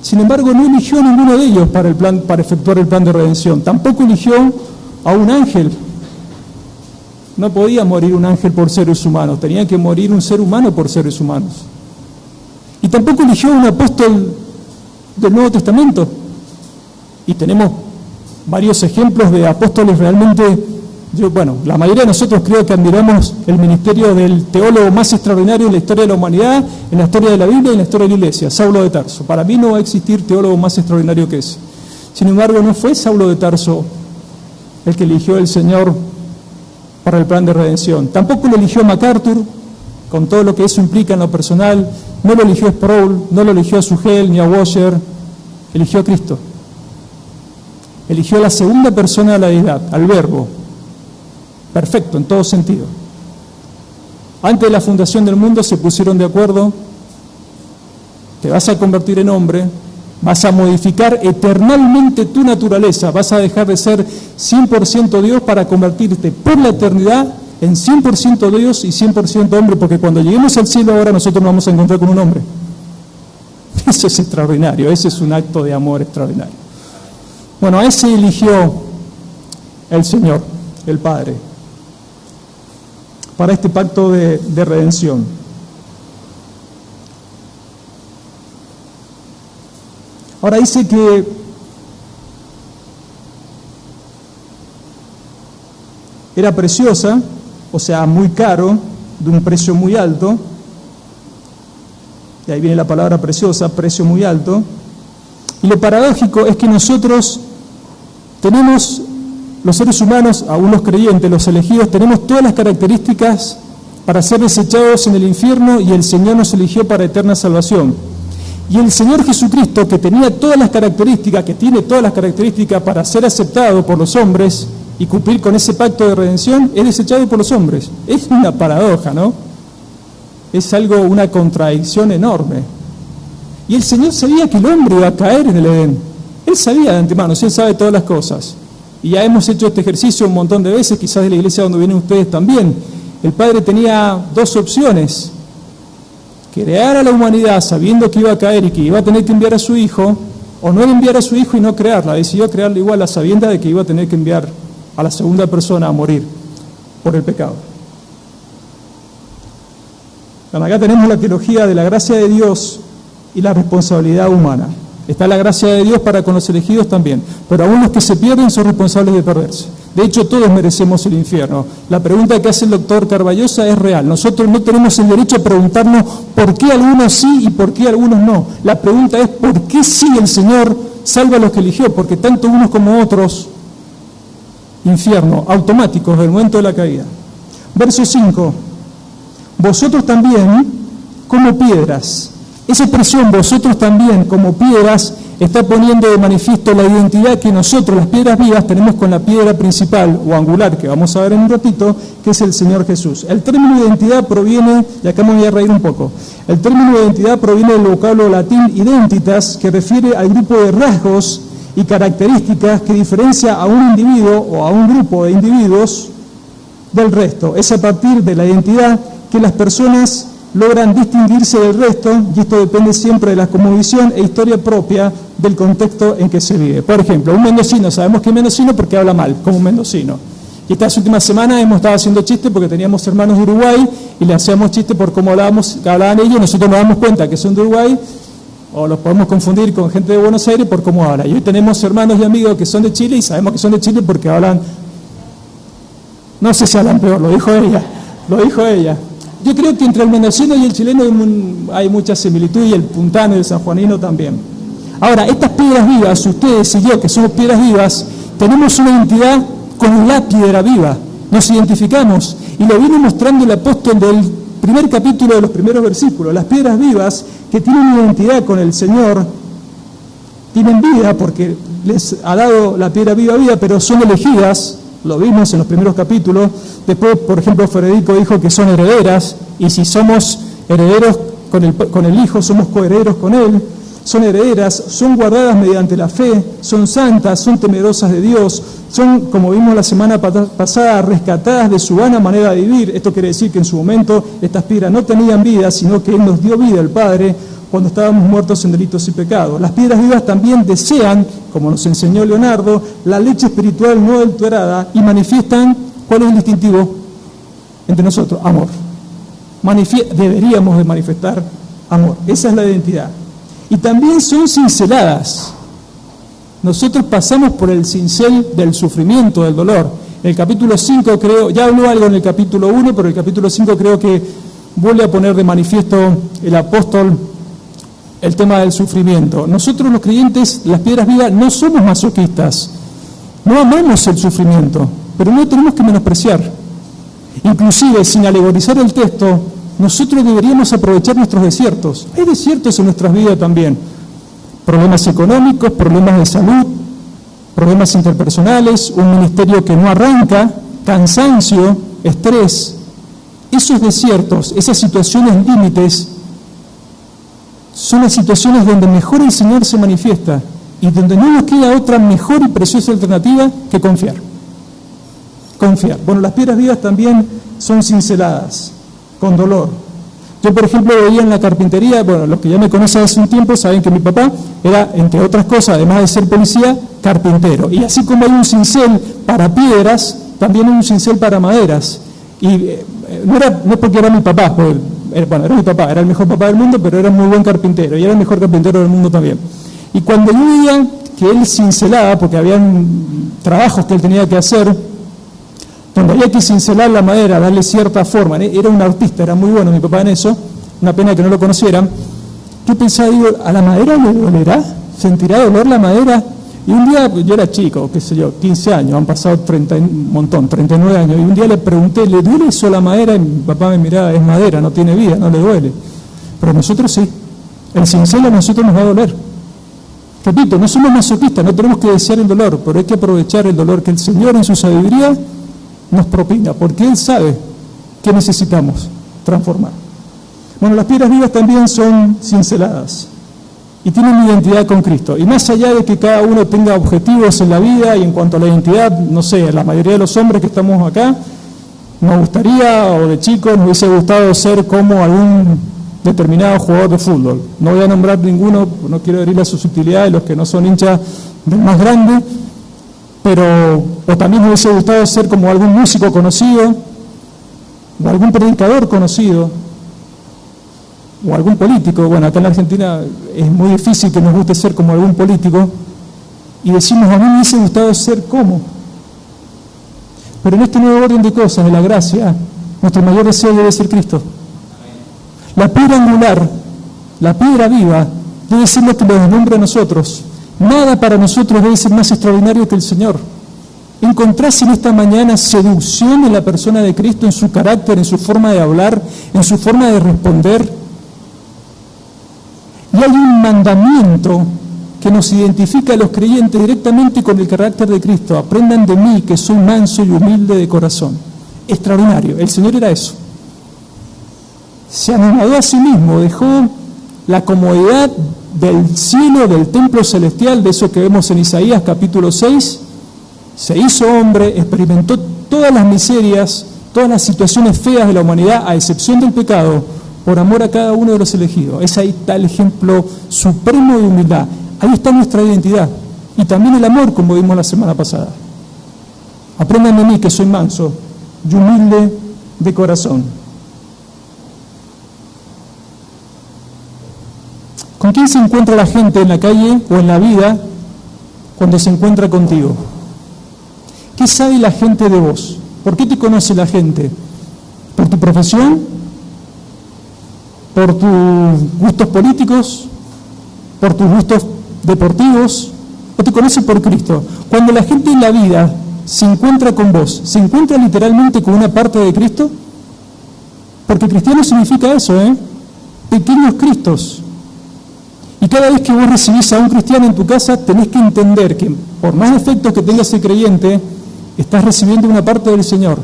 Sin embargo, no eligió a ninguno de ellos para efectuar el plan de redención. Tampoco eligió a un ángel. No podía morir un ángel por seres humanos, tenía que morir un ser humano por seres humanos. Y tampoco eligió a un apóstol del Nuevo Testamento. Y tenemos varios ejemplos de apóstoles realmente. La mayoría de nosotros creo que admiramos el ministerio del teólogo más extraordinario en la historia de la humanidad, en la historia de la Biblia y en la historia de la Iglesia, Saulo de Tarso. Para mí no va a existir teólogo más extraordinario que ese. Sin embargo, no fue Saulo de Tarso el que eligió el Señor para el plan de redención. Tampoco lo eligió MacArthur, con todo lo que eso implica en lo personal. No lo eligió Sproul, no lo eligió a Sugel ni a Washer. Eligió a Cristo. Eligió a la segunda persona de la deidad, al Verbo. Perfecto, en todo sentido. Antes de la fundación del mundo se pusieron de acuerdo: te vas a convertir en hombre, vas a modificar eternalmente tu naturaleza, vas a dejar de ser 100% Dios para convertirte por la eternidad en 100% Dios y 100% hombre, porque cuando lleguemos al cielo ahora nosotros nos vamos a encontrar con un hombre. Eso es extraordinario, ese es un acto de amor extraordinario. Bueno, a ese eligió el Señor, el Padre, para este pacto de redención. Ahora dice que era preciosa, o sea, muy caro, de un precio muy alto. Y ahí viene la palabra preciosa, precio muy alto. Y lo paradójico es que nosotros tenemos, los seres humanos, aún los creyentes, los elegidos, tenemos todas las características para ser desechados en el infierno, y el Señor nos eligió para eterna salvación. Y el Señor Jesucristo, que tenía todas las características, que tiene todas las características para ser aceptado por los hombres y cumplir con ese pacto de redención, es desechado por los hombres. Es una paradoja, ¿no? Es algo, una contradicción enorme. Y el Señor sabía que el hombre iba a caer en el Edén. Él sabía de antemano, Él sabe todas las cosas. Y ya hemos hecho este ejercicio un montón de veces, quizás de la iglesia donde vienen ustedes también. El Padre tenía dos opciones: crear a la humanidad sabiendo que iba a caer y que iba a tener que enviar a su Hijo, o no enviar a su Hijo y no crearla. Decidió crearla igual, a sabiendas de que iba a tener que enviar a la segunda persona a morir por el pecado. Bueno, acá tenemos la teología de la gracia de Dios y la responsabilidad humana. Está la gracia de Dios para con los elegidos también, pero aún los que se pierden son responsables de perderse. De hecho, todos merecemos el infierno. La pregunta que hace el doctor Carballosa es real. Nosotros no tenemos el derecho a preguntarnos por qué algunos sí y por qué algunos no. La pregunta es por qué sí el Señor salva a los que eligió, porque tanto unos como otros, infierno, automáticos del momento de la caída. Verso 5. Vosotros también como piedras. Esa expresión, vosotros también como piedras, está poniendo de manifiesto la identidad que nosotros, las piedras vivas, tenemos con la piedra principal o angular, que vamos a ver en un ratito, que es el Señor Jesús. El término identidad proviene, y acá me voy a reír un poco, el término identidad proviene del vocablo latín identitas, que refiere al grupo de rasgos y características que diferencia a un individuo o a un grupo de individuos del resto. Es a partir de la identidad que las personas logran distinguirse del resto, y esto depende siempre de la cosmovisión e historia propia del contexto en que se vive. Por ejemplo, un mendocino, sabemos que es mendocino porque habla mal, como un mendocino. Y estas últimas semanas hemos estado haciendo chistes porque teníamos hermanos de Uruguay y le hacíamos chistes por cómo hablaban ellos, nosotros nos damos cuenta que son de Uruguay, o los podemos confundir con gente de Buenos Aires por cómo hablan. Y hoy tenemos hermanos y amigos que son de Chile y sabemos que son de Chile porque hablan, no sé si hablan peor, lo dijo ella. Yo creo que entre el mendocino y el chileno hay mucha similitud, y el puntano y el sanjuanino también. Ahora, estas piedras vivas, ustedes y yo, que somos piedras vivas, tenemos una identidad con la piedra viva. Nos identificamos, y lo viene mostrando el apóstol del primer capítulo de los primeros versículos. Las piedras vivas que tienen una identidad con el Señor tienen vida porque les ha dado la piedra viva vida, pero son elegidas. Lo vimos en los primeros capítulos. Después, por ejemplo, Federico dijo que son herederas, y si somos herederos con el Hijo, somos coherederos con Él. Son herederas, son guardadas mediante la fe, son santas, son temerosas de Dios, son, como vimos la semana pasada, rescatadas de su vana manera de vivir. Esto quiere decir que en su momento estas piedras no tenían vida, sino que Él nos dio vida, el Padre, cuando estábamos muertos en delitos y pecados. Las piedras vivas también desean, como nos enseñó Leonardo, la leche espiritual no adulterada, y manifiestan, ¿cuál es el distintivo entre nosotros? Amor. Deberíamos de manifestar amor. Esa es la identidad. Y también son cinceladas. Nosotros pasamos por el cincel del sufrimiento, del dolor. En el capítulo 5 creo, ya habló algo en el capítulo 1, pero el capítulo 5 creo que vuelve a poner de manifiesto el apóstol el tema del sufrimiento. Nosotros los creyentes, las piedras vivas, no somos masoquistas, no amamos el sufrimiento, pero no tenemos que menospreciar. Inclusive, sin alegorizar el texto, nosotros deberíamos aprovechar nuestros desiertos. Hay desiertos en nuestras vidas también. Problemas económicos, problemas de salud, problemas interpersonales, un ministerio que no arranca, cansancio, estrés. Esos desiertos, esas situaciones límites, son las situaciones donde mejor el Señor se manifiesta y donde no nos queda otra mejor y preciosa alternativa que confiar. Confiar. Bueno, las piedras vivas también son cinceladas, con dolor. Yo, por ejemplo, veía en la carpintería, bueno, los que ya me conocen hace un tiempo saben que mi papá era, entre otras cosas, además de ser policía, carpintero. Y así como hay un cincel para piedras, también hay un cincel para maderas. Y no es porque era mi papá, porque, era mi papá, era el mejor papá del mundo, pero era muy buen carpintero, y era el mejor carpintero del mundo también. Y cuando yo veía que él cincelaba, porque habían trabajos que él tenía que hacer, donde había que cincelar la madera, darle cierta forma, era un artista, era muy bueno mi papá en eso, una pena que no lo conocieran. Yo pensaba, digo, ¿a la madera le dolerá? ¿Sentirá dolor la madera? Y un día, yo era chico, qué sé yo, 15 años, han pasado 39 años, y un día le pregunté, ¿le duele eso a la madera? Y mi papá me miraba, es madera, no tiene vida, no le duele. Pero a nosotros sí, el cincel a nosotros nos va a doler. Repito, no somos masoquistas, no tenemos que desear el dolor, pero hay que aprovechar el dolor que el Señor en su sabiduría nos propina, porque Él sabe que necesitamos transformar. Bueno, las piedras vivas también son cinceladas y tienen identidad con Cristo. Y más allá de que cada uno tenga objetivos en la vida, y en cuanto a la identidad, no sé, la mayoría de los hombres que estamos acá, nos gustaría, o de chicos, nos hubiese gustado ser como algún determinado jugador de fútbol. No voy a nombrar ninguno, no quiero herir a su sutilidad de los que no son hinchas del más grande, pero o también me hubiese gustado ser como algún músico conocido, o algún predicador conocido, o algún político. Bueno, acá en la Argentina es muy difícil que nos guste ser como algún político, y decimos, a mí me hubiese gustado ser como. Pero en este nuevo orden de cosas, de la gracia, nuestro mayor deseo debe ser Cristo. La piedra angular, la piedra viva, debe ser lo que nos deslumbra a nosotros. Nada para nosotros debe ser más extraordinario que el Señor. ¿Encontrás en esta mañana seducción en la persona de Cristo, en su carácter, en su forma de hablar, en su forma de responder? Y hay un mandamiento que nos identifica a los creyentes directamente con el carácter de Cristo. Aprendan de mí, que soy manso y humilde de corazón. Extraordinario. El Señor era eso. Se anonadó a sí mismo, dejó la comodidad del cielo, del templo celestial, de eso que vemos en Isaías capítulo 6, se hizo hombre, experimentó todas las miserias, todas las situaciones feas de la humanidad, a excepción del pecado, por amor a cada uno de los elegidos. Es ahí está el ejemplo supremo de humildad. Ahí está nuestra identidad. Y también el amor, como vimos la semana pasada. Aprendan de mí que soy manso y humilde de corazón. ¿Con quién se encuentra la gente en la calle o en la vida cuando se encuentra contigo? ¿Qué sabe la gente de vos? ¿Por qué te conoce la gente? ¿Por tu profesión? ¿Por tus gustos políticos? ¿Por tus gustos deportivos? ¿O te conoce por Cristo? Cuando la gente en la vida se encuentra con vos, ¿se encuentra literalmente con una parte de Cristo? Porque cristiano significa eso, pequeños Cristos. Y cada vez que vos recibís a un cristiano en tu casa, tenés que entender que por más defectos que tenga ese creyente, estás recibiendo una parte del Señor.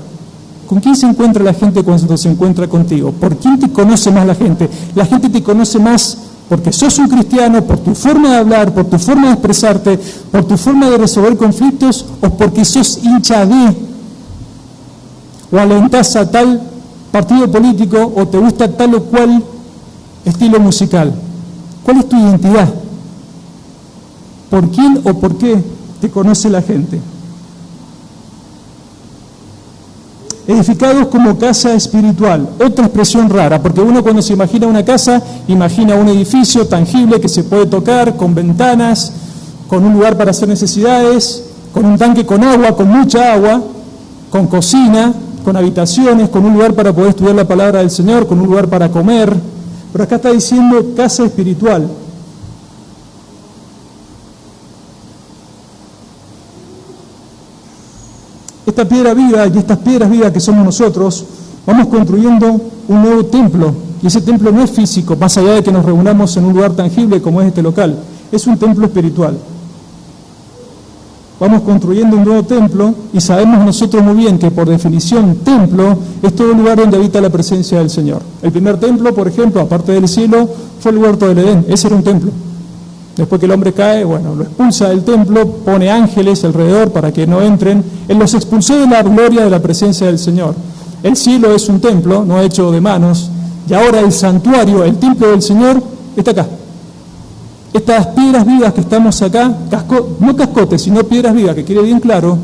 ¿Con quién se encuentra la gente cuando se encuentra contigo? ¿Por quién te conoce más la gente? La gente te conoce más porque sos un cristiano, por tu forma de hablar, por tu forma de expresarte, por tu forma de resolver conflictos, o porque sos hincha de, o alentás a tal partido político, o te gusta tal o cual estilo musical. ¿Cuál es tu identidad? ¿Por quién o por qué te conoce la gente? Edificados como casa espiritual, otra expresión rara, porque uno cuando se imagina una casa, imagina un edificio tangible que se puede tocar, con ventanas, con un lugar para hacer necesidades, con un tanque con agua, con mucha agua, con cocina, con habitaciones, con un lugar para poder estudiar la palabra del Señor, con un lugar para comer. Pero acá está diciendo casa espiritual. Esta piedra viva y estas piedras vivas que somos nosotros, vamos construyendo un nuevo templo. Y ese templo no es físico, más allá de que nos reunamos en un lugar tangible como es este local. Es un templo espiritual. Vamos construyendo un nuevo templo y sabemos nosotros muy bien que por definición templo es todo lugar donde habita la presencia del Señor. El primer templo, por ejemplo, aparte del cielo, fue el huerto del Edén. Ese era un templo. Después que el hombre cae, lo expulsa del templo, pone ángeles alrededor para que no entren. Él los expulsó de la gloria de la presencia del Señor. El cielo es un templo, no hecho de manos, y ahora el santuario, el templo del Señor, está acá. Estas piedras vivas que estamos acá, no cascotes, sino piedras vivas, que quede bien claro,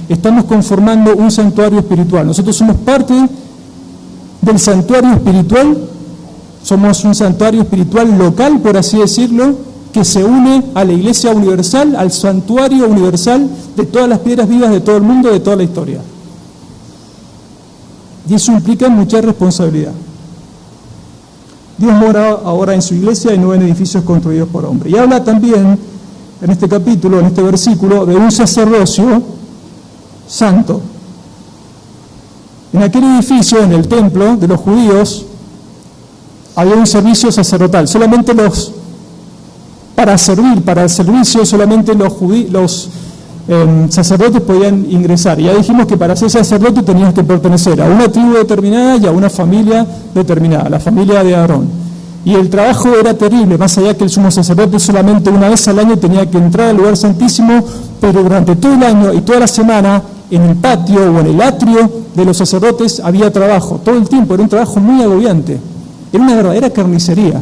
estamos conformando un santuario espiritual. Nosotros somos parte del santuario espiritual, somos un santuario espiritual local, por así decirlo, que se une a la iglesia universal, al santuario universal de todas las piedras vivas de todo el mundo, de toda la historia. Y eso implica mucha responsabilidad. Dios mora ahora en su iglesia y no en edificios construidos por hombre. Y habla también, en este capítulo, en este versículo, de un sacerdocio santo. En aquel edificio, en el templo de los judíos, había un servicio sacerdotal. Solamente para el servicio, solamente los sacerdotes podían ingresar. Y ya dijimos que para ser sacerdote tenías que pertenecer a una tribu determinada y a una familia determinada, la familia de Aarón. Y el trabajo era terrible, más allá que el sumo sacerdote solamente una vez al año tenía que entrar al lugar santísimo, pero durante todo el año y toda la semana, en el patio o en el atrio de los sacerdotes había trabajo, todo el tiempo. Era un trabajo muy agobiante, era una verdadera carnicería.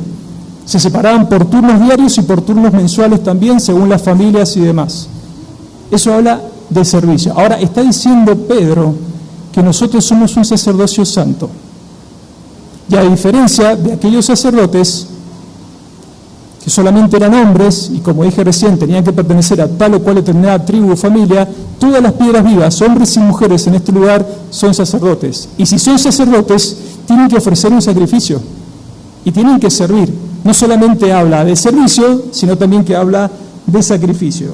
Se separaban por turnos diarios y por turnos mensuales también, según las familias y demás. Eso habla de servicio. Ahora, está diciendo Pedro que nosotros somos un sacerdocio santo. Y a diferencia de aquellos sacerdotes que solamente eran hombres, y como dije recién, tenían que pertenecer a tal o cual determinada tribu o familia, todas las piedras vivas, hombres y mujeres en este lugar, son sacerdotes. Y si son sacerdotes, tienen que ofrecer un sacrificio y tienen que servir. No solamente habla de servicio, sino también que habla de sacrificio.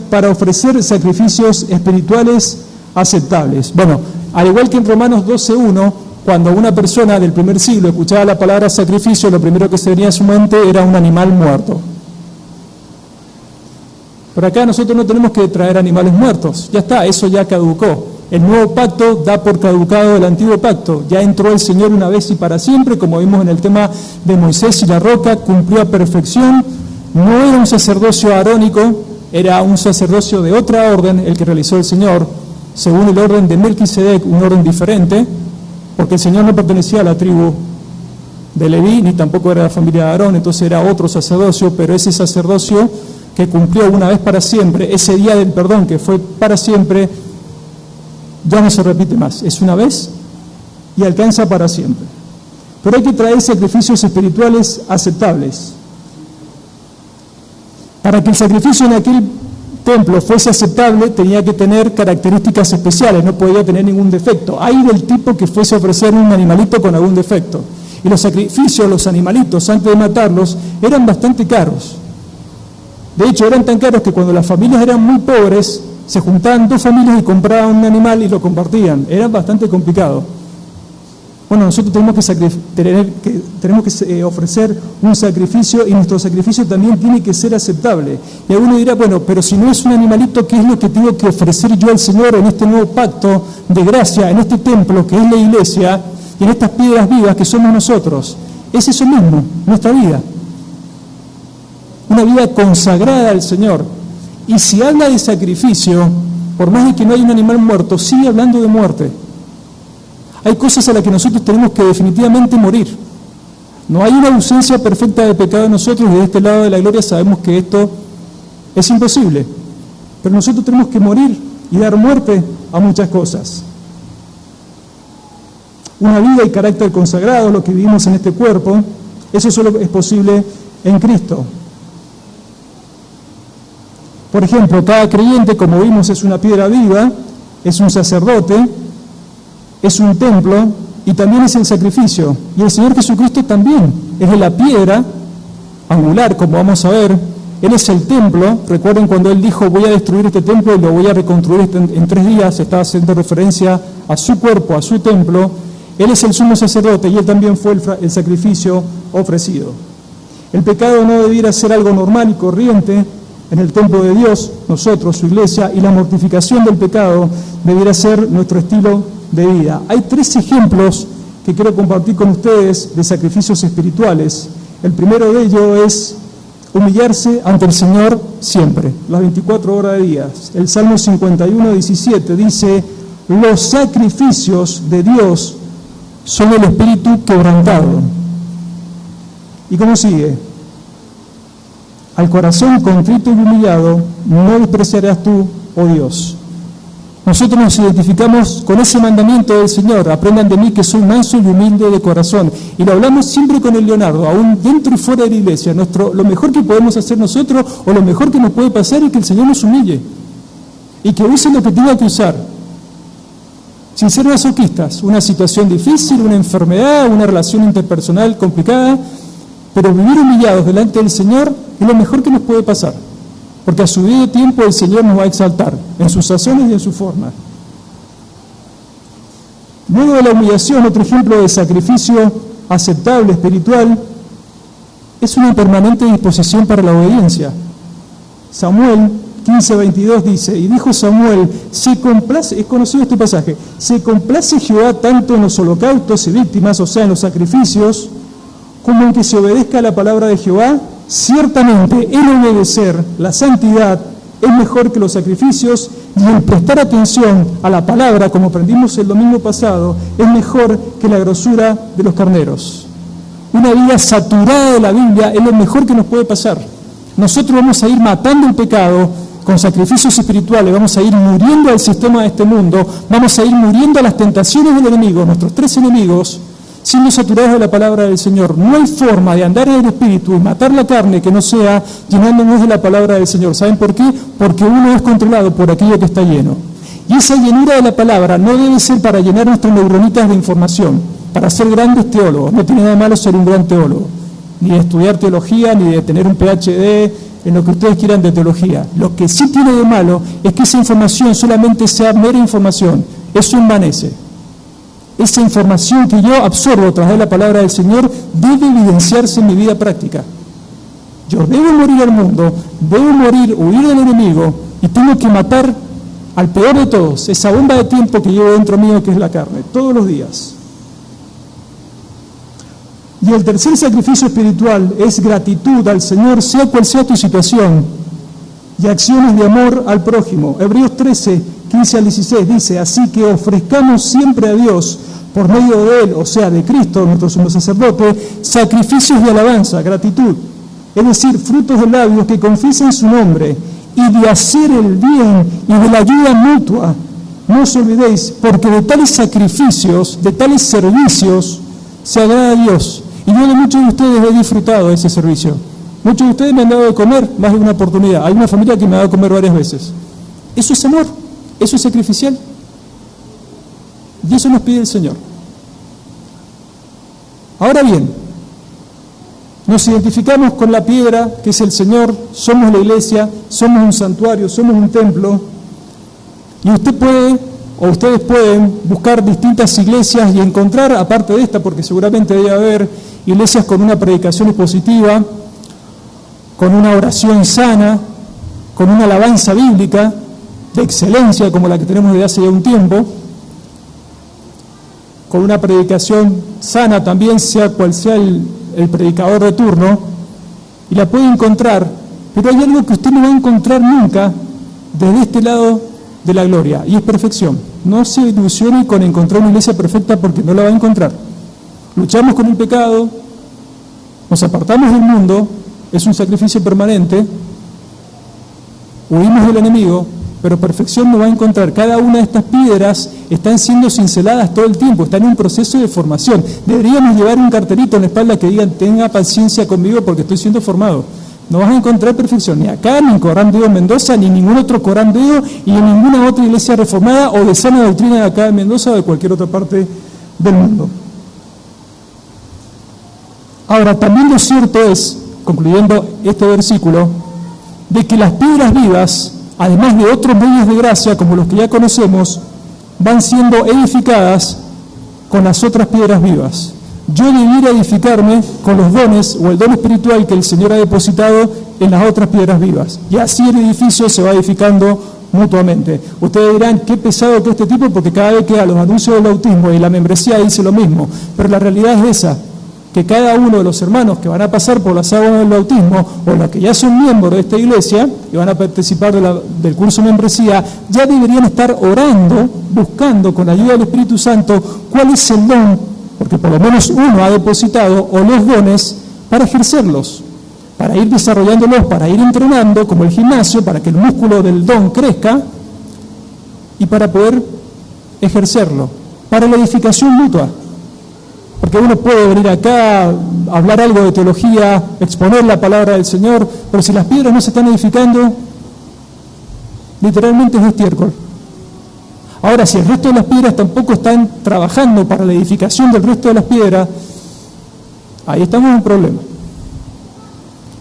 Para ofrecer sacrificios espirituales aceptables. Bueno, al igual que en Romanos 12:1, cuando una persona del primer siglo escuchaba la palabra sacrificio, lo primero que se venía a su mente era un animal muerto. Pero acá nosotros no tenemos que traer animales muertos, ya está, eso ya caducó. El nuevo pacto da por caducado el antiguo pacto, ya entró el Señor una vez y para siempre, como vimos en el tema de Moisés y la roca, cumplió a perfección, no era un sacerdocio arónico, era un sacerdocio de otra orden el que realizó el Señor, según el orden de Melquisedec, un orden diferente, porque el Señor no pertenecía a la tribu de Leví, ni tampoco era de la familia de Aarón, entonces era otro sacerdocio, pero ese sacerdocio que cumplió una vez para siempre, ese día del perdón que fue para siempre, ya no se repite más, es una vez y alcanza para siempre. Pero hay que traer sacrificios espirituales aceptables. Para que el sacrificio en aquel templo fuese aceptable, tenía que tener características especiales, no podía tener ningún defecto. Hay del tipo que fuese a ofrecer un animalito con algún defecto. Y los sacrificios, los animalitos, antes de matarlos, eran bastante caros. De hecho, eran tan caros que cuando las familias eran muy pobres, se juntaban dos familias y compraban un animal y lo compartían. Era bastante complicado. Bueno, nosotros tenemos que ofrecer un sacrificio y nuestro sacrificio también tiene que ser aceptable. Y alguno dirá, bueno, pero si no es un animalito, ¿qué es lo que tengo que ofrecer yo al Señor en este nuevo pacto de gracia, en este templo que es la iglesia y en estas piedras vivas que somos nosotros? Es eso mismo, nuestra vida. Una vida consagrada al Señor. Y si habla de sacrificio, por más de que no haya un animal muerto, sigue hablando de muerte. Hay cosas a las que nosotros tenemos que definitivamente morir. No hay una ausencia perfecta de pecado en nosotros, y de este lado de la gloria sabemos que esto es imposible. Pero nosotros tenemos que morir y dar muerte a muchas cosas. Una vida y carácter consagrado, lo que vivimos en este cuerpo, eso solo es posible en Cristo. Por ejemplo, cada creyente, como vimos, es una piedra viva, es un sacerdote, es un templo y también es el sacrificio. Y el Señor Jesucristo también es de la piedra angular, como vamos a ver. Él es el templo. Recuerden cuando Él dijo, voy a destruir este templo y lo voy a reconstruir en 3 días, estaba haciendo referencia a su cuerpo, a su templo. Él es el sumo sacerdote y Él también fue el sacrificio ofrecido. El pecado no debiera ser algo normal y corriente en el templo de Dios, nosotros, su iglesia, y la mortificación del pecado debiera ser nuestro estilo de vida. Hay 3 ejemplos que quiero compartir con ustedes de sacrificios espirituales. El primero de ellos es humillarse ante el Señor siempre, las 24 horas de días. El Salmo 51:17 dice, los sacrificios de Dios son el espíritu quebrantado. ¿Y cómo sigue? Al corazón contrito y humillado no despreciarás tú, oh Dios. Nosotros nos identificamos con ese mandamiento del Señor, aprendan de mí que soy manso y humilde de corazón. Y lo hablamos siempre con el Leonardo, aún dentro y fuera de la iglesia. Lo mejor que podemos hacer nosotros, o lo mejor que nos puede pasar, es que el Señor nos humille. Y que use lo que tenga que usar. Sin ser masoquistas, una situación difícil, una enfermedad, una relación interpersonal complicada, pero vivir humillados delante del Señor es lo mejor que nos puede pasar. Porque a su debido tiempo el Señor nos va a exaltar, en sus sazones y en su forma. Luego de la humillación, otro ejemplo de sacrificio aceptable, espiritual, es una permanente disposición para la obediencia. Samuel 15:22 dice, y dijo Samuel, se complace, es conocido este pasaje, se complace Jehová tanto en los holocaustos y víctimas, o sea, en los sacrificios, como en que se obedezca a la palabra de Jehová. Ciertamente el obedecer, la santidad, es mejor que los sacrificios, y el prestar atención a la palabra, como aprendimos el domingo pasado, es mejor que la grosura de los carneros. Una vida saturada de la Biblia es lo mejor que nos puede pasar. Nosotros vamos a ir matando el pecado con sacrificios espirituales, vamos a ir muriendo al sistema de este mundo, vamos a ir muriendo a las tentaciones del enemigo, nuestros 3 enemigos, siendo saturados de la palabra del Señor. No hay forma de andar en el Espíritu y matar la carne que no sea llenándonos de la palabra del Señor. ¿Saben por qué? Porque uno es controlado por aquello que está lleno. Y esa llenura de la palabra no debe ser para llenar nuestras neuronitas de información, para ser grandes teólogos. No tiene nada malo ser un gran teólogo, ni de estudiar teología, ni de tener un PhD en lo que ustedes quieran de teología. Lo que sí tiene de malo es que esa información solamente sea mera información. Eso envanece. Esa información que yo absorbo a través de la palabra del Señor debe evidenciarse en mi vida práctica. Yo debo morir al mundo, debo huir del enemigo, y tengo que matar al peor de todos, esa bomba de tiempo que llevo dentro mío, que es la carne, todos los días. Y el tercer sacrificio espiritual es gratitud al Señor, sea cual sea tu situación. y acciones de amor al prójimo. Hebreos 13, 15 al 16 dice, así que ofrezcamos siempre a Dios, por medio de Él, o sea, de Cristo, nuestro sumo sacerdote, sacrificios de alabanza, gratitud, es decir, frutos de labios que confiesen su nombre, y de hacer el bien y de la ayuda mutua. No os olvidéis, porque de tales sacrificios, de tales servicios, se agrada a Dios. Y yo de muchos de ustedes he disfrutado de ese servicio. Muchos de ustedes me han dado de comer más de una oportunidad. Hay una familia que me ha dado de comer varias veces. Eso es amor, eso es sacrificial. Y eso nos pide el Señor. Ahora bien, nos identificamos con la piedra que es el Señor, somos la iglesia, somos un santuario, somos un templo, y usted puede, o ustedes pueden, buscar distintas iglesias y encontrar, aparte de esta, porque seguramente debe haber iglesias con una predicación expositiva, con una oración sana, con una alabanza bíblica de excelencia como la que tenemos desde hace ya un tiempo, con una predicación sana también, sea cual sea el predicador de turno, y la puede encontrar, pero hay algo que usted no va a encontrar nunca desde este lado de la gloria, y es perfección. No se ilusione con encontrar una iglesia perfecta, porque no la va a encontrar. Luchamos con el pecado, nos apartamos del mundo, es un sacrificio permanente, huimos del enemigo, pero perfección no va a encontrar. Cada una de estas piedras están siendo cinceladas todo el tiempo, están en un proceso de formación. Deberíamos llevar un cartelito en la espalda que diga, tenga paciencia conmigo porque estoy siendo formado. No vas a encontrar perfección ni acá, ni en Corán de Dios Mendoza, ni en ningún otro Corán de Dios, y en ninguna otra iglesia reformada o de sana doctrina de acá de Mendoza o de cualquier otra parte del mundo. Ahora, también lo cierto es, concluyendo este versículo, de que las piedras vivas, además de otros medios de gracia, como los que ya conocemos, van siendo edificadas con las otras piedras vivas. Yo debiera edificarme con los dones o el don espiritual que el Señor ha depositado en las otras piedras vivas. Y así el edificio se va edificando mutuamente. Ustedes dirán, qué pesado que este tipo, porque cada vez que a los anuncios del bautismo y la membresía dice lo mismo. Pero la realidad es esa, que cada uno de los hermanos que van a pasar por las aguas del bautismo, o los que ya son miembros de esta iglesia y van a participar del curso de membresía, ya deberían estar orando, buscando con la ayuda del Espíritu Santo cuál es el don, porque por lo menos uno ha depositado, o los dones, para ejercerlos, para ir desarrollándolos, para ir entrenando, como el gimnasio, para que el músculo del don crezca y para poder ejercerlo, para la edificación mutua. Porque uno puede venir acá, hablar algo de teología, exponer la palabra del Señor, pero si las piedras no se están edificando, literalmente es estiércol. Ahora, si el resto de las piedras tampoco están trabajando para la edificación del resto de las piedras, ahí estamos en un problema.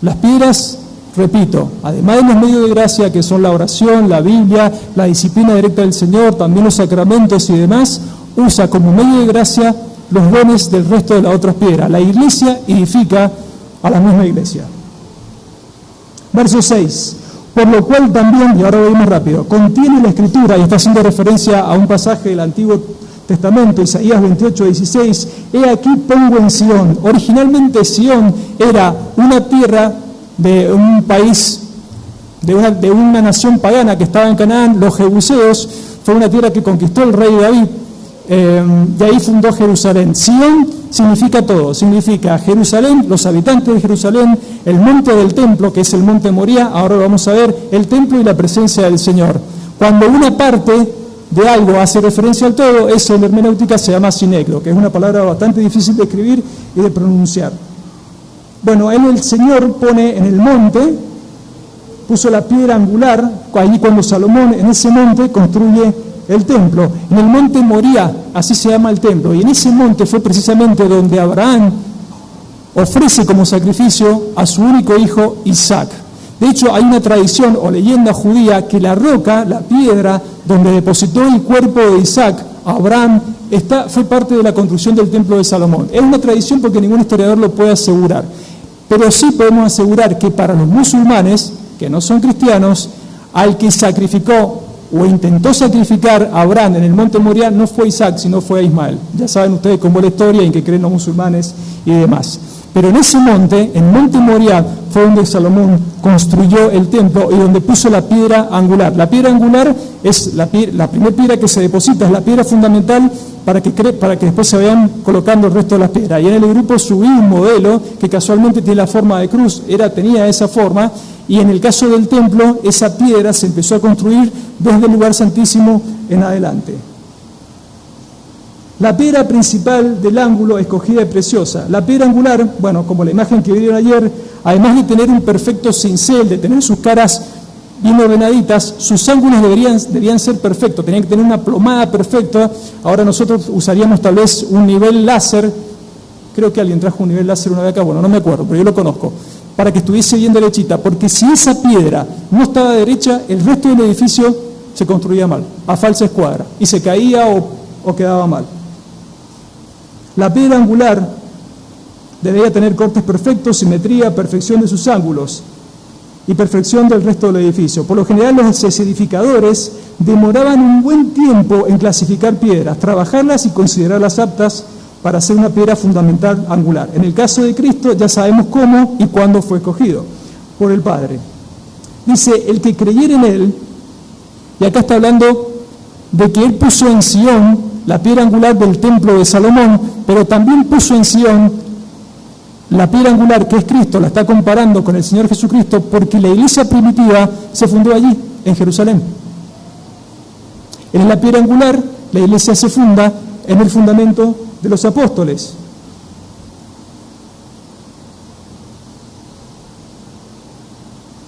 Las piedras, repito, además de los medios de gracia que son la oración, la Biblia, la disciplina directa del Señor, también los sacramentos y demás, usa como medio de gracia los dones del resto de las otras piedras. La iglesia edifica a la misma iglesia. Verso 6. Por lo cual también, y ahora voy más rápido, contiene la Escritura, y está haciendo referencia a un pasaje del Antiguo Testamento, Isaías 28, 16, he aquí pongo en Sión. Originalmente Sión era una tierra de un país, de una nación pagana que estaba en Canaán, los jebuseos, fue una tierra que conquistó el rey David, de ahí fundó Jerusalén. Sión significa todo, significa Jerusalén, los habitantes de Jerusalén, el monte del templo, que es el monte Moría, ahora lo vamos a ver, el templo y la presencia del Señor. Cuando una parte de algo hace referencia al todo, eso en hermenéutica se llama sinecdo, que es una palabra bastante difícil de escribir y de pronunciar. Bueno, el Señor pone en el monte, puso la piedra angular, allí cuando Salomón en ese monte construye el templo. En el monte Moría, así se llama el templo, y en ese monte fue precisamente donde Abraham ofrece como sacrificio a su único hijo Isaac. De hecho, hay una tradición o leyenda judía que la roca, la piedra donde depositó el cuerpo de Isaac, Abraham, fue parte de la construcción del templo de Salomón. Es una tradición porque ningún historiador lo puede asegurar, pero sí podemos asegurar que para los musulmanes, que no son cristianos, al que sacrificó o intentó sacrificar a Abraham en el monte Moría no fue Isaac, sino fue Ismael. Ya saben ustedes cómo es la historia, en que creen los musulmanes y demás. Pero en ese monte, en Monte Moriah, fue donde Salomón construyó el templo y donde puso la piedra angular. La piedra angular es la primera piedra que se deposita, es la piedra fundamental para que después se vayan colocando el resto de las piedras. Y en el grupo subí un modelo que casualmente tiene la forma de cruz, tenía esa forma, y en el caso del templo, esa piedra se empezó a construir desde el lugar santísimo en adelante. La piedra principal del ángulo escogida es preciosa. La piedra angular, bueno, como la imagen que vieron ayer, además de tener un perfecto cincel, de tener sus caras bien ordenaditas, sus ángulos debían ser perfectos, tenían que tener una plomada perfecta. Ahora nosotros usaríamos tal vez un nivel láser, creo que alguien trajo un nivel láser una vez acá, bueno, no me acuerdo, pero yo lo conozco, para que estuviese bien derechita, porque si esa piedra no estaba derecha, el resto del edificio se construía mal, a falsa escuadra, y se caía o quedaba mal. La piedra angular debía tener cortes perfectos, simetría, perfección de sus ángulos y perfección del resto del edificio. Por lo general, los edificadores demoraban un buen tiempo en clasificar piedras, trabajarlas y considerarlas aptas para hacer una piedra fundamental angular. En el caso de Cristo ya sabemos cómo y cuándo fue escogido, por el Padre. Dice, el que creyere en Él, y acá está hablando de que Él puso en Sion la piedra angular del templo de Salomón, pero también puso en Sion la piedra angular que es Cristo, la está comparando con el Señor Jesucristo, porque la iglesia primitiva se fundó allí, en Jerusalén. En la piedra angular, la iglesia se funda en el fundamento de los apóstoles.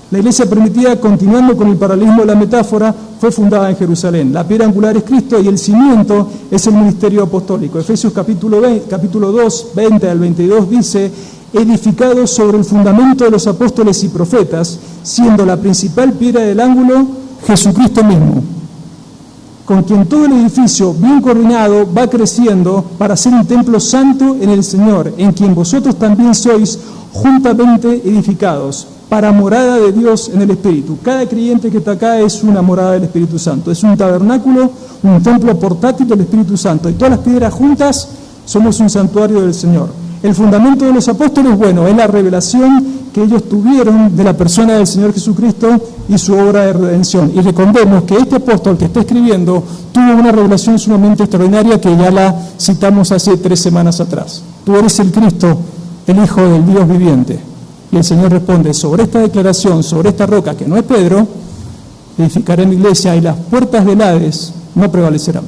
La iglesia primitiva, continuando con el paralelismo de la metáfora, fue fundada en Jerusalén. La piedra angular es Cristo y el cimiento es el ministerio apostólico. Efesios capítulo 2, 20 al 22 dice, edificado sobre el fundamento de los apóstoles y profetas, siendo la principal piedra del ángulo Jesucristo mismo, con quien todo el edificio, bien coordinado, va creciendo para ser un templo santo en el Señor, en quien vosotros también sois juntamente edificados, para morada de Dios en el Espíritu. Cada creyente que está acá es una morada del Espíritu Santo, es un tabernáculo, un templo portátil del Espíritu Santo, y todas las piedras juntas somos un santuario del Señor. El fundamento de los apóstoles, bueno, es la revelación que ellos tuvieron de la persona del Señor Jesucristo y su obra de redención. Y recordemos que este apóstol que está escribiendo tuvo una revelación sumamente extraordinaria que ya la citamos hace 3 semanas atrás. Tú eres el Cristo, el Hijo del Dios viviente. Y el Señor responde, sobre esta declaración, sobre esta roca, que no es Pedro, edificaré mi iglesia y las puertas del Hades no prevalecerán.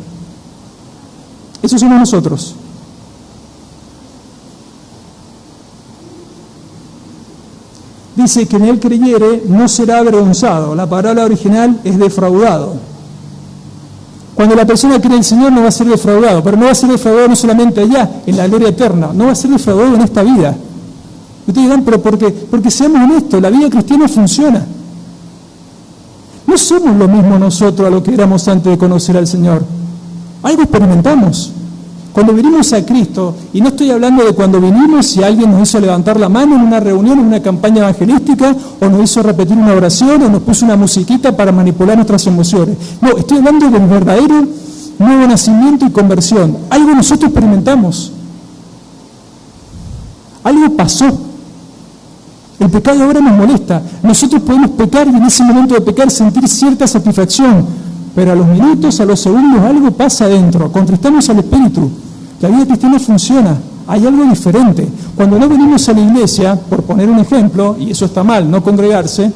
Eso somos nosotros. Dice que en él creyere no será avergonzado. La palabra original es defraudado. Cuando la persona cree en el Señor no va a ser defraudado, pero no va a ser defraudado no solamente allá, en la gloria eterna, no va a ser defraudado en esta vida. Ustedes dirán, ¿pero por qué? Porque seamos honestos, la vida cristiana funciona. No somos lo mismo nosotros a lo que éramos antes de conocer al Señor. Algo experimentamos. Cuando vinimos a Cristo, y no estoy hablando de cuando vinimos y alguien nos hizo levantar la mano en una reunión, en una campaña evangelística, o nos hizo repetir una oración, o nos puso una musiquita para manipular nuestras emociones. No, estoy hablando del verdadero nuevo nacimiento y conversión. Algo nosotros experimentamos. Algo pasó. El pecado ahora nos molesta. Nosotros podemos pecar y en ese momento de pecar sentir cierta satisfacción, pero a los minutos, a los segundos, algo pasa adentro. Contristamos al Espíritu. La vida cristiana funciona. Hay algo diferente. Cuando no venimos a la iglesia, por poner un ejemplo, y eso está mal, no congregarse,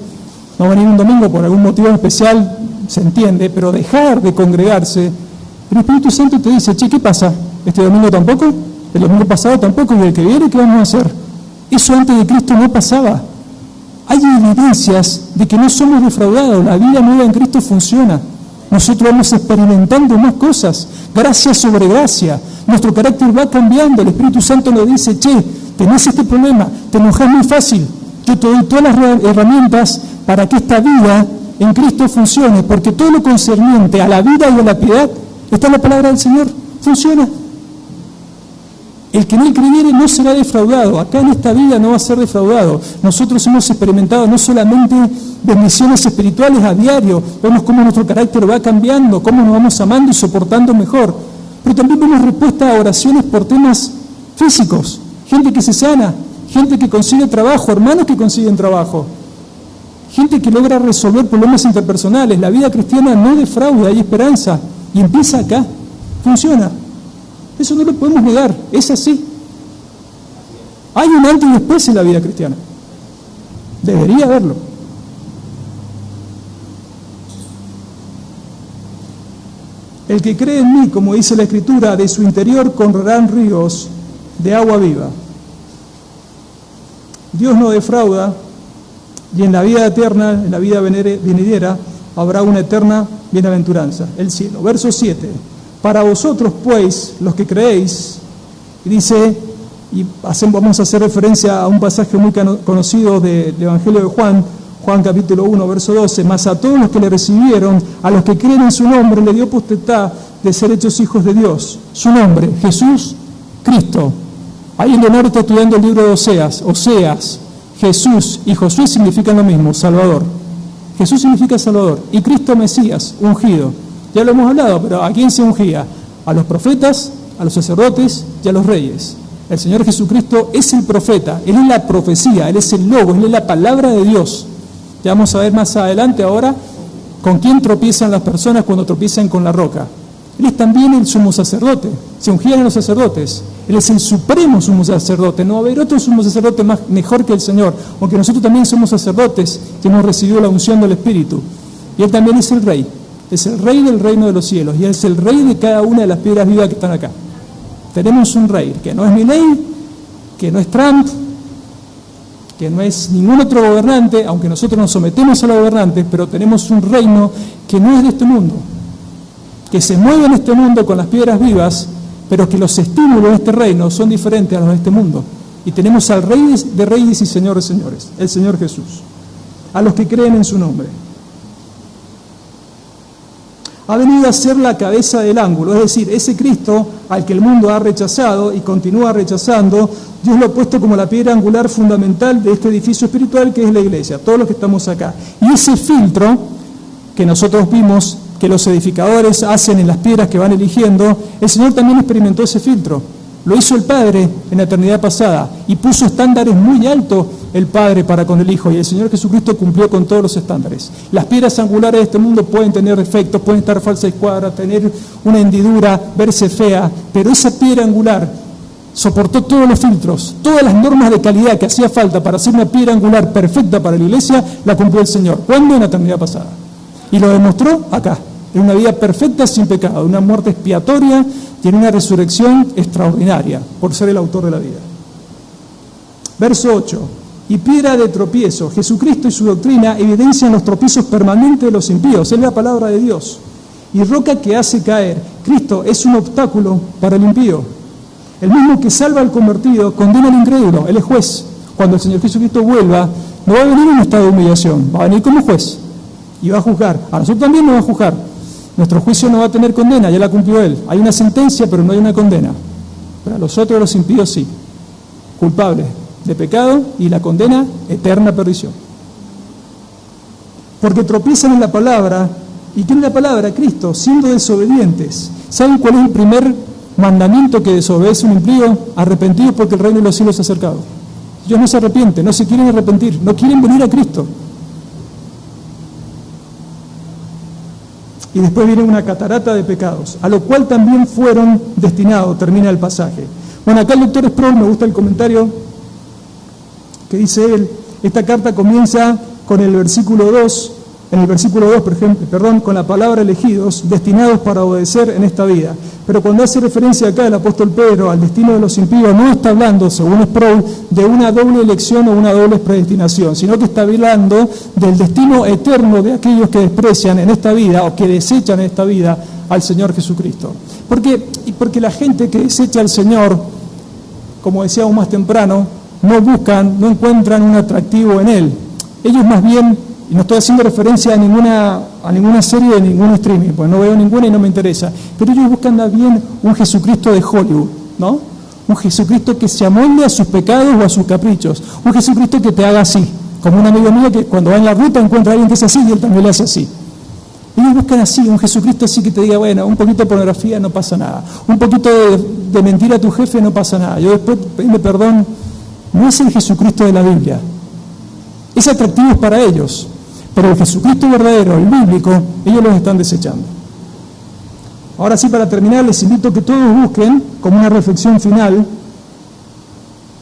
no venir un domingo por algún motivo especial, se entiende, pero dejar de congregarse, el Espíritu Santo te dice, che, ¿qué pasa? ¿Este domingo tampoco? ¿El domingo pasado tampoco? ¿Y el que viene qué vamos a hacer? Eso antes de Cristo no pasaba. Hay evidencias de que no somos defraudados. La vida nueva en Cristo funciona. Nosotros vamos experimentando más cosas, gracia sobre gracia. Nuestro carácter va cambiando. El Espíritu Santo nos dice, che, tenés este problema, te enojas muy fácil. Yo te doy todas las herramientas para que esta vida en Cristo funcione, porque todo lo concerniente a la vida y a la piedad está en la palabra del Señor. Funciona. El que en él creyere no será defraudado. Acá en esta vida no va a ser defraudado. Nosotros hemos experimentado no solamente bendiciones espirituales a diario, vemos cómo nuestro carácter va cambiando, cómo nos vamos amando y soportando mejor, pero también vemos respuesta a oraciones por temas físicos, gente que se sana, gente que consigue trabajo, hermanos que consiguen trabajo, gente que logra resolver problemas interpersonales. La vida cristiana no defrauda, hay esperanza, y empieza acá, funciona. Eso no lo podemos negar, es así. Hay un antes y después en la vida cristiana. Debería haberlo. El que cree en mí, como dice la Escritura, de su interior correrán ríos de agua viva. Dios no defrauda, y en la vida eterna, en la vida venidera, habrá una eterna bienaventuranza, el cielo. Verso 7. Para vosotros, pues, los que creéis, y dice, y vamos a hacer referencia a un pasaje muy conocido del Evangelio de Juan, Juan capítulo 1, verso 12, mas a todos los que le recibieron, a los que creen en su nombre, le dio potestad de ser hechos hijos de Dios. Su nombre, Jesús, Cristo. Ahí Leonardo está estudiando el libro de Oseas. Oseas, Jesús y Josué significan lo mismo, Salvador. Jesús significa Salvador. Y Cristo Mesías, ungido. Ya lo hemos hablado, pero ¿a quién se ungía? A los profetas, a los sacerdotes y a los reyes. El Señor Jesucristo es el profeta, Él es la profecía, Él es el logo, Él es la palabra de Dios. Ya vamos a ver más adelante ahora con quién tropiezan las personas cuando tropiezan con la roca. Él es también el sumo sacerdote, se ungían a los sacerdotes. Él es el supremo sumo sacerdote, no va a haber otro sumo sacerdote mejor que el Señor, aunque nosotros también somos sacerdotes que hemos recibido la unción del Espíritu. Y Él también es el Rey del reino de los cielos, y Él es el Rey de cada una de las piedras vivas que están acá. Tenemos un Rey, que no es Milei, que no es Trump, que no es ningún otro gobernante, aunque nosotros nos sometemos a los gobernantes, pero tenemos un reino que no es de este mundo, que se mueve en este mundo con las piedras vivas, pero que los estímulos de este reino son diferentes a los de este mundo. Y tenemos al Rey de reyes y Señor de señores, el Señor Jesús, a los que creen en su nombre. Ha venido a ser la cabeza del ángulo, es decir, ese Cristo al que el mundo ha rechazado y continúa rechazando, Dios lo ha puesto como la piedra angular fundamental de este edificio espiritual que es la iglesia, todos los que estamos acá. Y ese filtro que nosotros vimos que los edificadores hacen en las piedras que van eligiendo, el Señor también experimentó ese filtro. Lo hizo el Padre en la eternidad pasada y puso estándares muy altos el Padre para con el Hijo, y el Señor Jesucristo cumplió con todos los estándares. Las piedras angulares de este mundo pueden tener defectos, pueden estar falsa escuadra, tener una hendidura, verse fea, pero esa piedra angular soportó todos los filtros, todas las normas de calidad que hacía falta para hacer una piedra angular perfecta para la iglesia, la cumplió el Señor. ¿Cuándo? En la eternidad pasada. Y lo demostró acá, en una vida perfecta sin pecado, una muerte expiatoria y en una resurrección extraordinaria, por ser el autor de la vida. Verso 8. Y piedra de tropiezo, Jesucristo y su doctrina evidencian los tropiezos permanentes de los impíos, es la palabra de Dios. Y roca que hace caer, Cristo es un obstáculo para el impío. El mismo que salva al convertido condena al incrédulo, Él es juez. Cuando el Señor Jesucristo vuelva, no va a venir en un estado de humillación, va a venir como juez y va a juzgar. A nosotros también nos va a juzgar. Nuestro juicio no va a tener condena, ya la cumplió Él. Hay una sentencia, pero no hay una condena. Pero a los otros, los impíos, sí. Culpables de pecado y la condena, eterna perdición. Porque tropiezan en la palabra. ¿Y quién es la palabra? Cristo, siendo desobedientes. ¿Saben cuál es el primer mandamiento que desobedece un impío? Arrepentidos porque el reino de los cielos se ha acercado. Ellos no se arrepienten, no se quieren arrepentir, no quieren venir a Cristo. Y después viene una catarata de pecados, a lo cual también fueron destinados, termina el pasaje. Bueno, acá el doctor Sproul, me gusta el comentario que dice él, esta carta comienza con el versículo 2, en el versículo 2, con la palabra elegidos, destinados para obedecer en esta vida. Pero cuando hace referencia acá el apóstol Pedro al destino de los impíos, no está hablando, según Sproul, de una doble elección o una doble predestinación, sino que está hablando del destino eterno de aquellos que desprecian en esta vida o que desechan en esta vida al Señor Jesucristo. Porque la gente que desecha al Señor, como decíamos más temprano, no encuentran un atractivo en Él. Ellos más bien, y no estoy haciendo referencia a ninguna serie de ningún streaming, pues no veo ninguna y no me interesa, pero ellos buscan más bien un Jesucristo de Hollywood, ¿no? Un Jesucristo que se amolde a sus pecados o a sus caprichos, un Jesucristo que te haga así, como un amigo mío que cuando va en la ruta encuentra a alguien que es así y él también le hace así. Ellos buscan así, un Jesucristo así que te diga, bueno, un poquito de pornografía no pasa nada, un poquito de mentir a tu jefe no pasa nada, yo después pedirle perdón no es el Jesucristo de la Biblia. Es atractivo para ellos, pero el Jesucristo verdadero, el bíblico, ellos los están desechando. Ahora sí, para terminar, les invito a que todos busquen, como una reflexión final,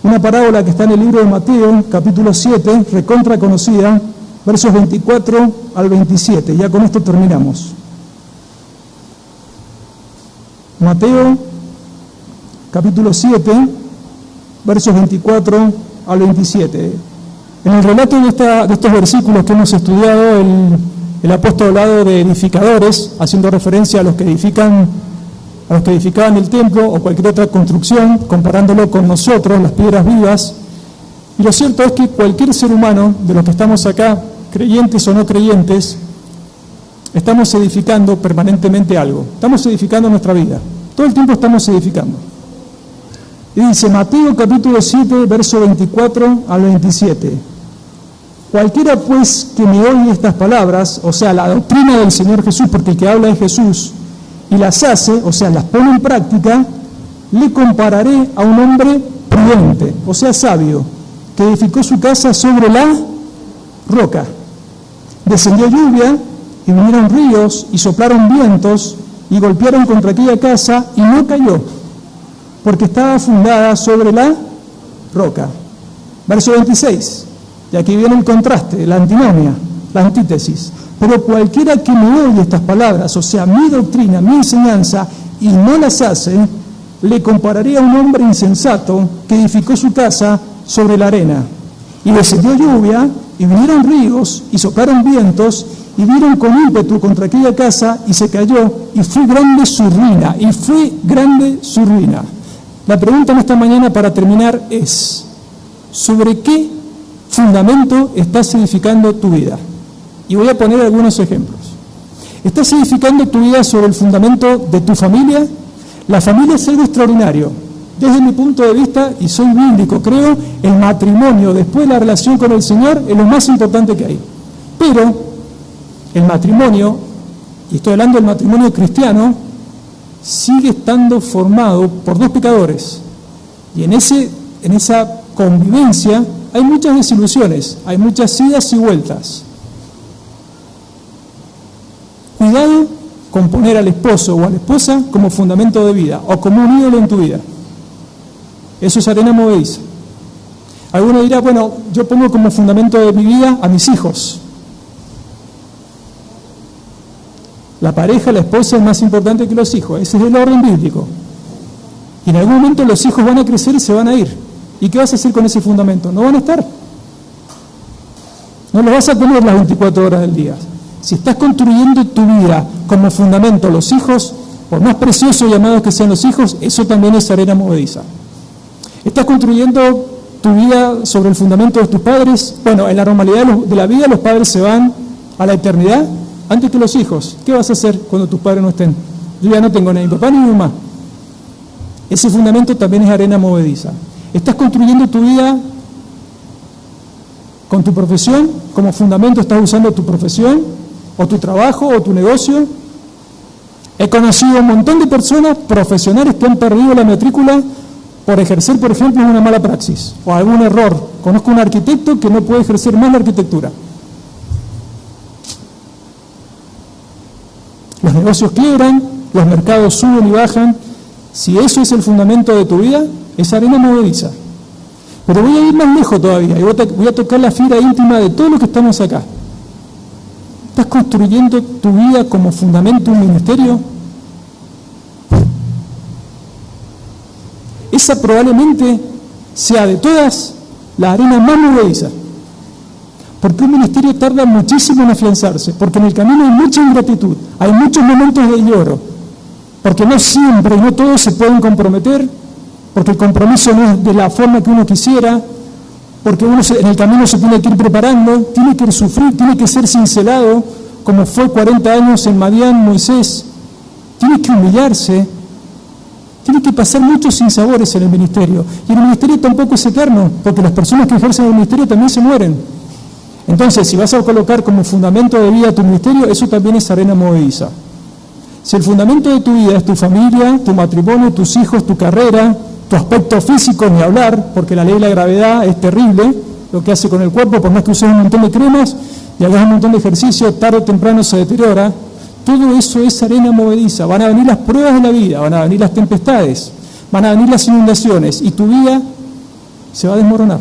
una parábola que está en el libro de Mateo, capítulo 7, recontra conocida, versos 24 al 27. Ya con esto terminamos. Mateo, capítulo 7, versos 24 al 27. En el relato de estos versículos que hemos estudiado, el apóstol hablado de edificadores, haciendo referencia a los que edificaban el templo o cualquier otra construcción, comparándolo con nosotros, las piedras vivas. Y lo cierto es que cualquier ser humano, de los que estamos acá, creyentes o no creyentes, estamos edificando permanentemente algo. Estamos edificando nuestra vida. Todo el tiempo estamos edificando. Y dice Mateo capítulo 7, verso 24 al 27. Cualquiera pues que me oye estas palabras, o sea, la doctrina del Señor Jesús, porque el que habla es Jesús, y las hace, o sea, las pone en práctica, le compararé a un hombre prudente, o sea, sabio, que edificó su casa sobre la roca. Descendió lluvia, y vinieron ríos, y soplaron vientos, y golpearon contra aquella casa, y no cayó, porque estaba fundada sobre la roca. Verso 26, y aquí viene el contraste, la antinomia, la antítesis. Pero cualquiera que me oye estas palabras, o sea, mi doctrina, mi enseñanza, y no las hace, le compararé a un hombre insensato que edificó su casa sobre la arena. Y descendió lluvia, y vinieron ríos, y soplaron vientos, y vieron con ímpetu contra aquella casa, y se cayó, y fue grande su ruina, La pregunta en esta mañana para terminar es, ¿sobre qué fundamento estás edificando tu vida? Y voy a poner algunos ejemplos. ¿Estás edificando tu vida sobre el fundamento de tu familia? La familia es algo extraordinario. Desde mi punto de vista, y soy bíblico, creo, el matrimonio, después de la relación con el Señor, es lo más importante que hay. Pero el matrimonio, y estoy hablando del matrimonio cristiano, sigue estando formado por dos pecadores. Y en esa convivencia hay muchas desilusiones, hay muchas idas y vueltas. Cuidado con poner al esposo o a la esposa como fundamento de vida o como un ídolo en tu vida. Eso es arena movediza. Alguno dirá, bueno, yo pongo como fundamento de mi vida a mis hijos. La pareja, la esposa es más importante que los hijos. Ese es el orden bíblico. Y en algún momento los hijos van a crecer y se van a ir. ¿Y qué vas a hacer con ese fundamento? No van a estar. No los vas a tener las 24 horas del día. Si estás construyendo tu vida como fundamento los hijos, por más preciosos y amados que sean los hijos, eso también es arena movediza. ¿Estás construyendo tu vida sobre el fundamento de tus padres? Bueno, en la normalidad de la vida los padres se van a la eternidad antes que los hijos. ¿Qué vas a hacer cuando tus padres no estén? Yo ya no tengo ni mi papá ni mi mamá. Ese fundamento también es arena movediza. ¿Estás construyendo tu vida con tu profesión? ¿Como fundamento estás usando tu profesión? ¿O tu trabajo? ¿O tu negocio? He conocido un montón de personas profesionales que han perdido la matrícula por ejercer, por ejemplo, una mala praxis o algún error. Conozco un arquitecto que no puede ejercer más la arquitectura. Los negocios quiebran, los mercados suben y bajan. Si eso es el fundamento de tu vida, es arena movediza. Pero voy a ir más lejos todavía y voy a tocar la fibra íntima de todos los que estamos acá. ¿Estás construyendo tu vida como fundamento un ministerio? Esa probablemente sea de todas la arena más movediza. Porque un ministerio tarda muchísimo en afianzarse, porque en el camino hay mucha ingratitud, hay muchos momentos de lloro, porque no siempre y no todos se pueden comprometer, porque el compromiso no es de la forma que uno quisiera, porque uno en el camino se tiene que ir preparando, tiene que sufrir, tiene que ser cincelado, como fue 40 años en Madián, Moisés, tiene que humillarse, tiene que pasar muchos sinsabores en el ministerio. Y el ministerio tampoco es eterno, porque las personas que ejercen el ministerio también se mueren. Entonces, si vas a colocar como fundamento de vida tu ministerio, eso también es arena movediza. Si el fundamento de tu vida es tu familia, tu matrimonio, tus hijos, tu carrera, tu aspecto físico ni hablar, porque la ley de la gravedad es terrible, lo que hace con el cuerpo, por más que uses un montón de cremas y hagas un montón de ejercicio, tarde o temprano se deteriora. Todo eso es arena movediza. Van a venir las pruebas de la vida, van a venir las tempestades, van a venir las inundaciones y tu vida se va a desmoronar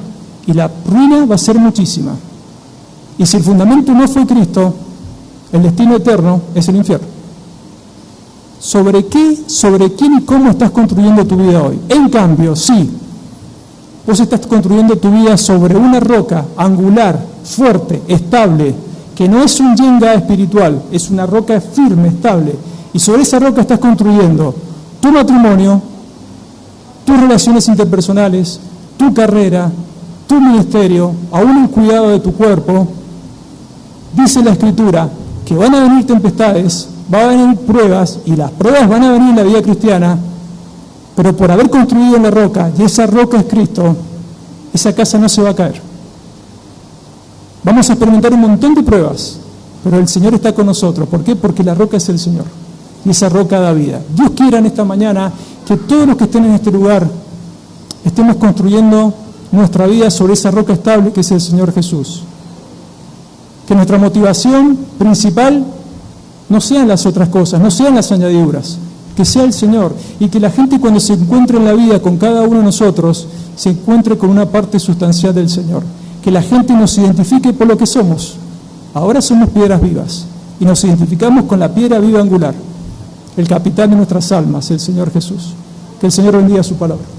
y la ruina va a ser muchísima. Y si el fundamento no fue Cristo, el destino eterno es el infierno. ¿Sobre qué, sobre quién y cómo estás construyendo tu vida hoy? En cambio, sí, vos estás construyendo tu vida sobre una roca angular, fuerte, estable, que no es un yenga espiritual, es una roca firme, estable. Y sobre esa roca estás construyendo tu matrimonio, tus relaciones interpersonales, tu carrera, tu ministerio, aún el cuidado de tu cuerpo. Dice la Escritura que van a venir tempestades, van a venir pruebas, y las pruebas van a venir en la vida cristiana, pero por haber construido en la roca, y esa roca es Cristo, esa casa no se va a caer. Vamos a experimentar un montón de pruebas, pero el Señor está con nosotros. ¿Por qué? Porque la roca es el Señor, y esa roca da vida. Dios quiera en esta mañana que todos los que estén en este lugar estemos construyendo nuestra vida sobre esa roca estable que es el Señor Jesús. Que nuestra motivación principal no sean las otras cosas, no sean las añadiduras, que sea el Señor, y que la gente cuando se encuentre en la vida con cada uno de nosotros, se encuentre con una parte sustancial del Señor. Que la gente nos identifique por lo que somos. Ahora somos piedras vivas, y nos identificamos con la piedra viva angular, el capitán de nuestras almas, el Señor Jesús. Que el Señor bendiga su palabra.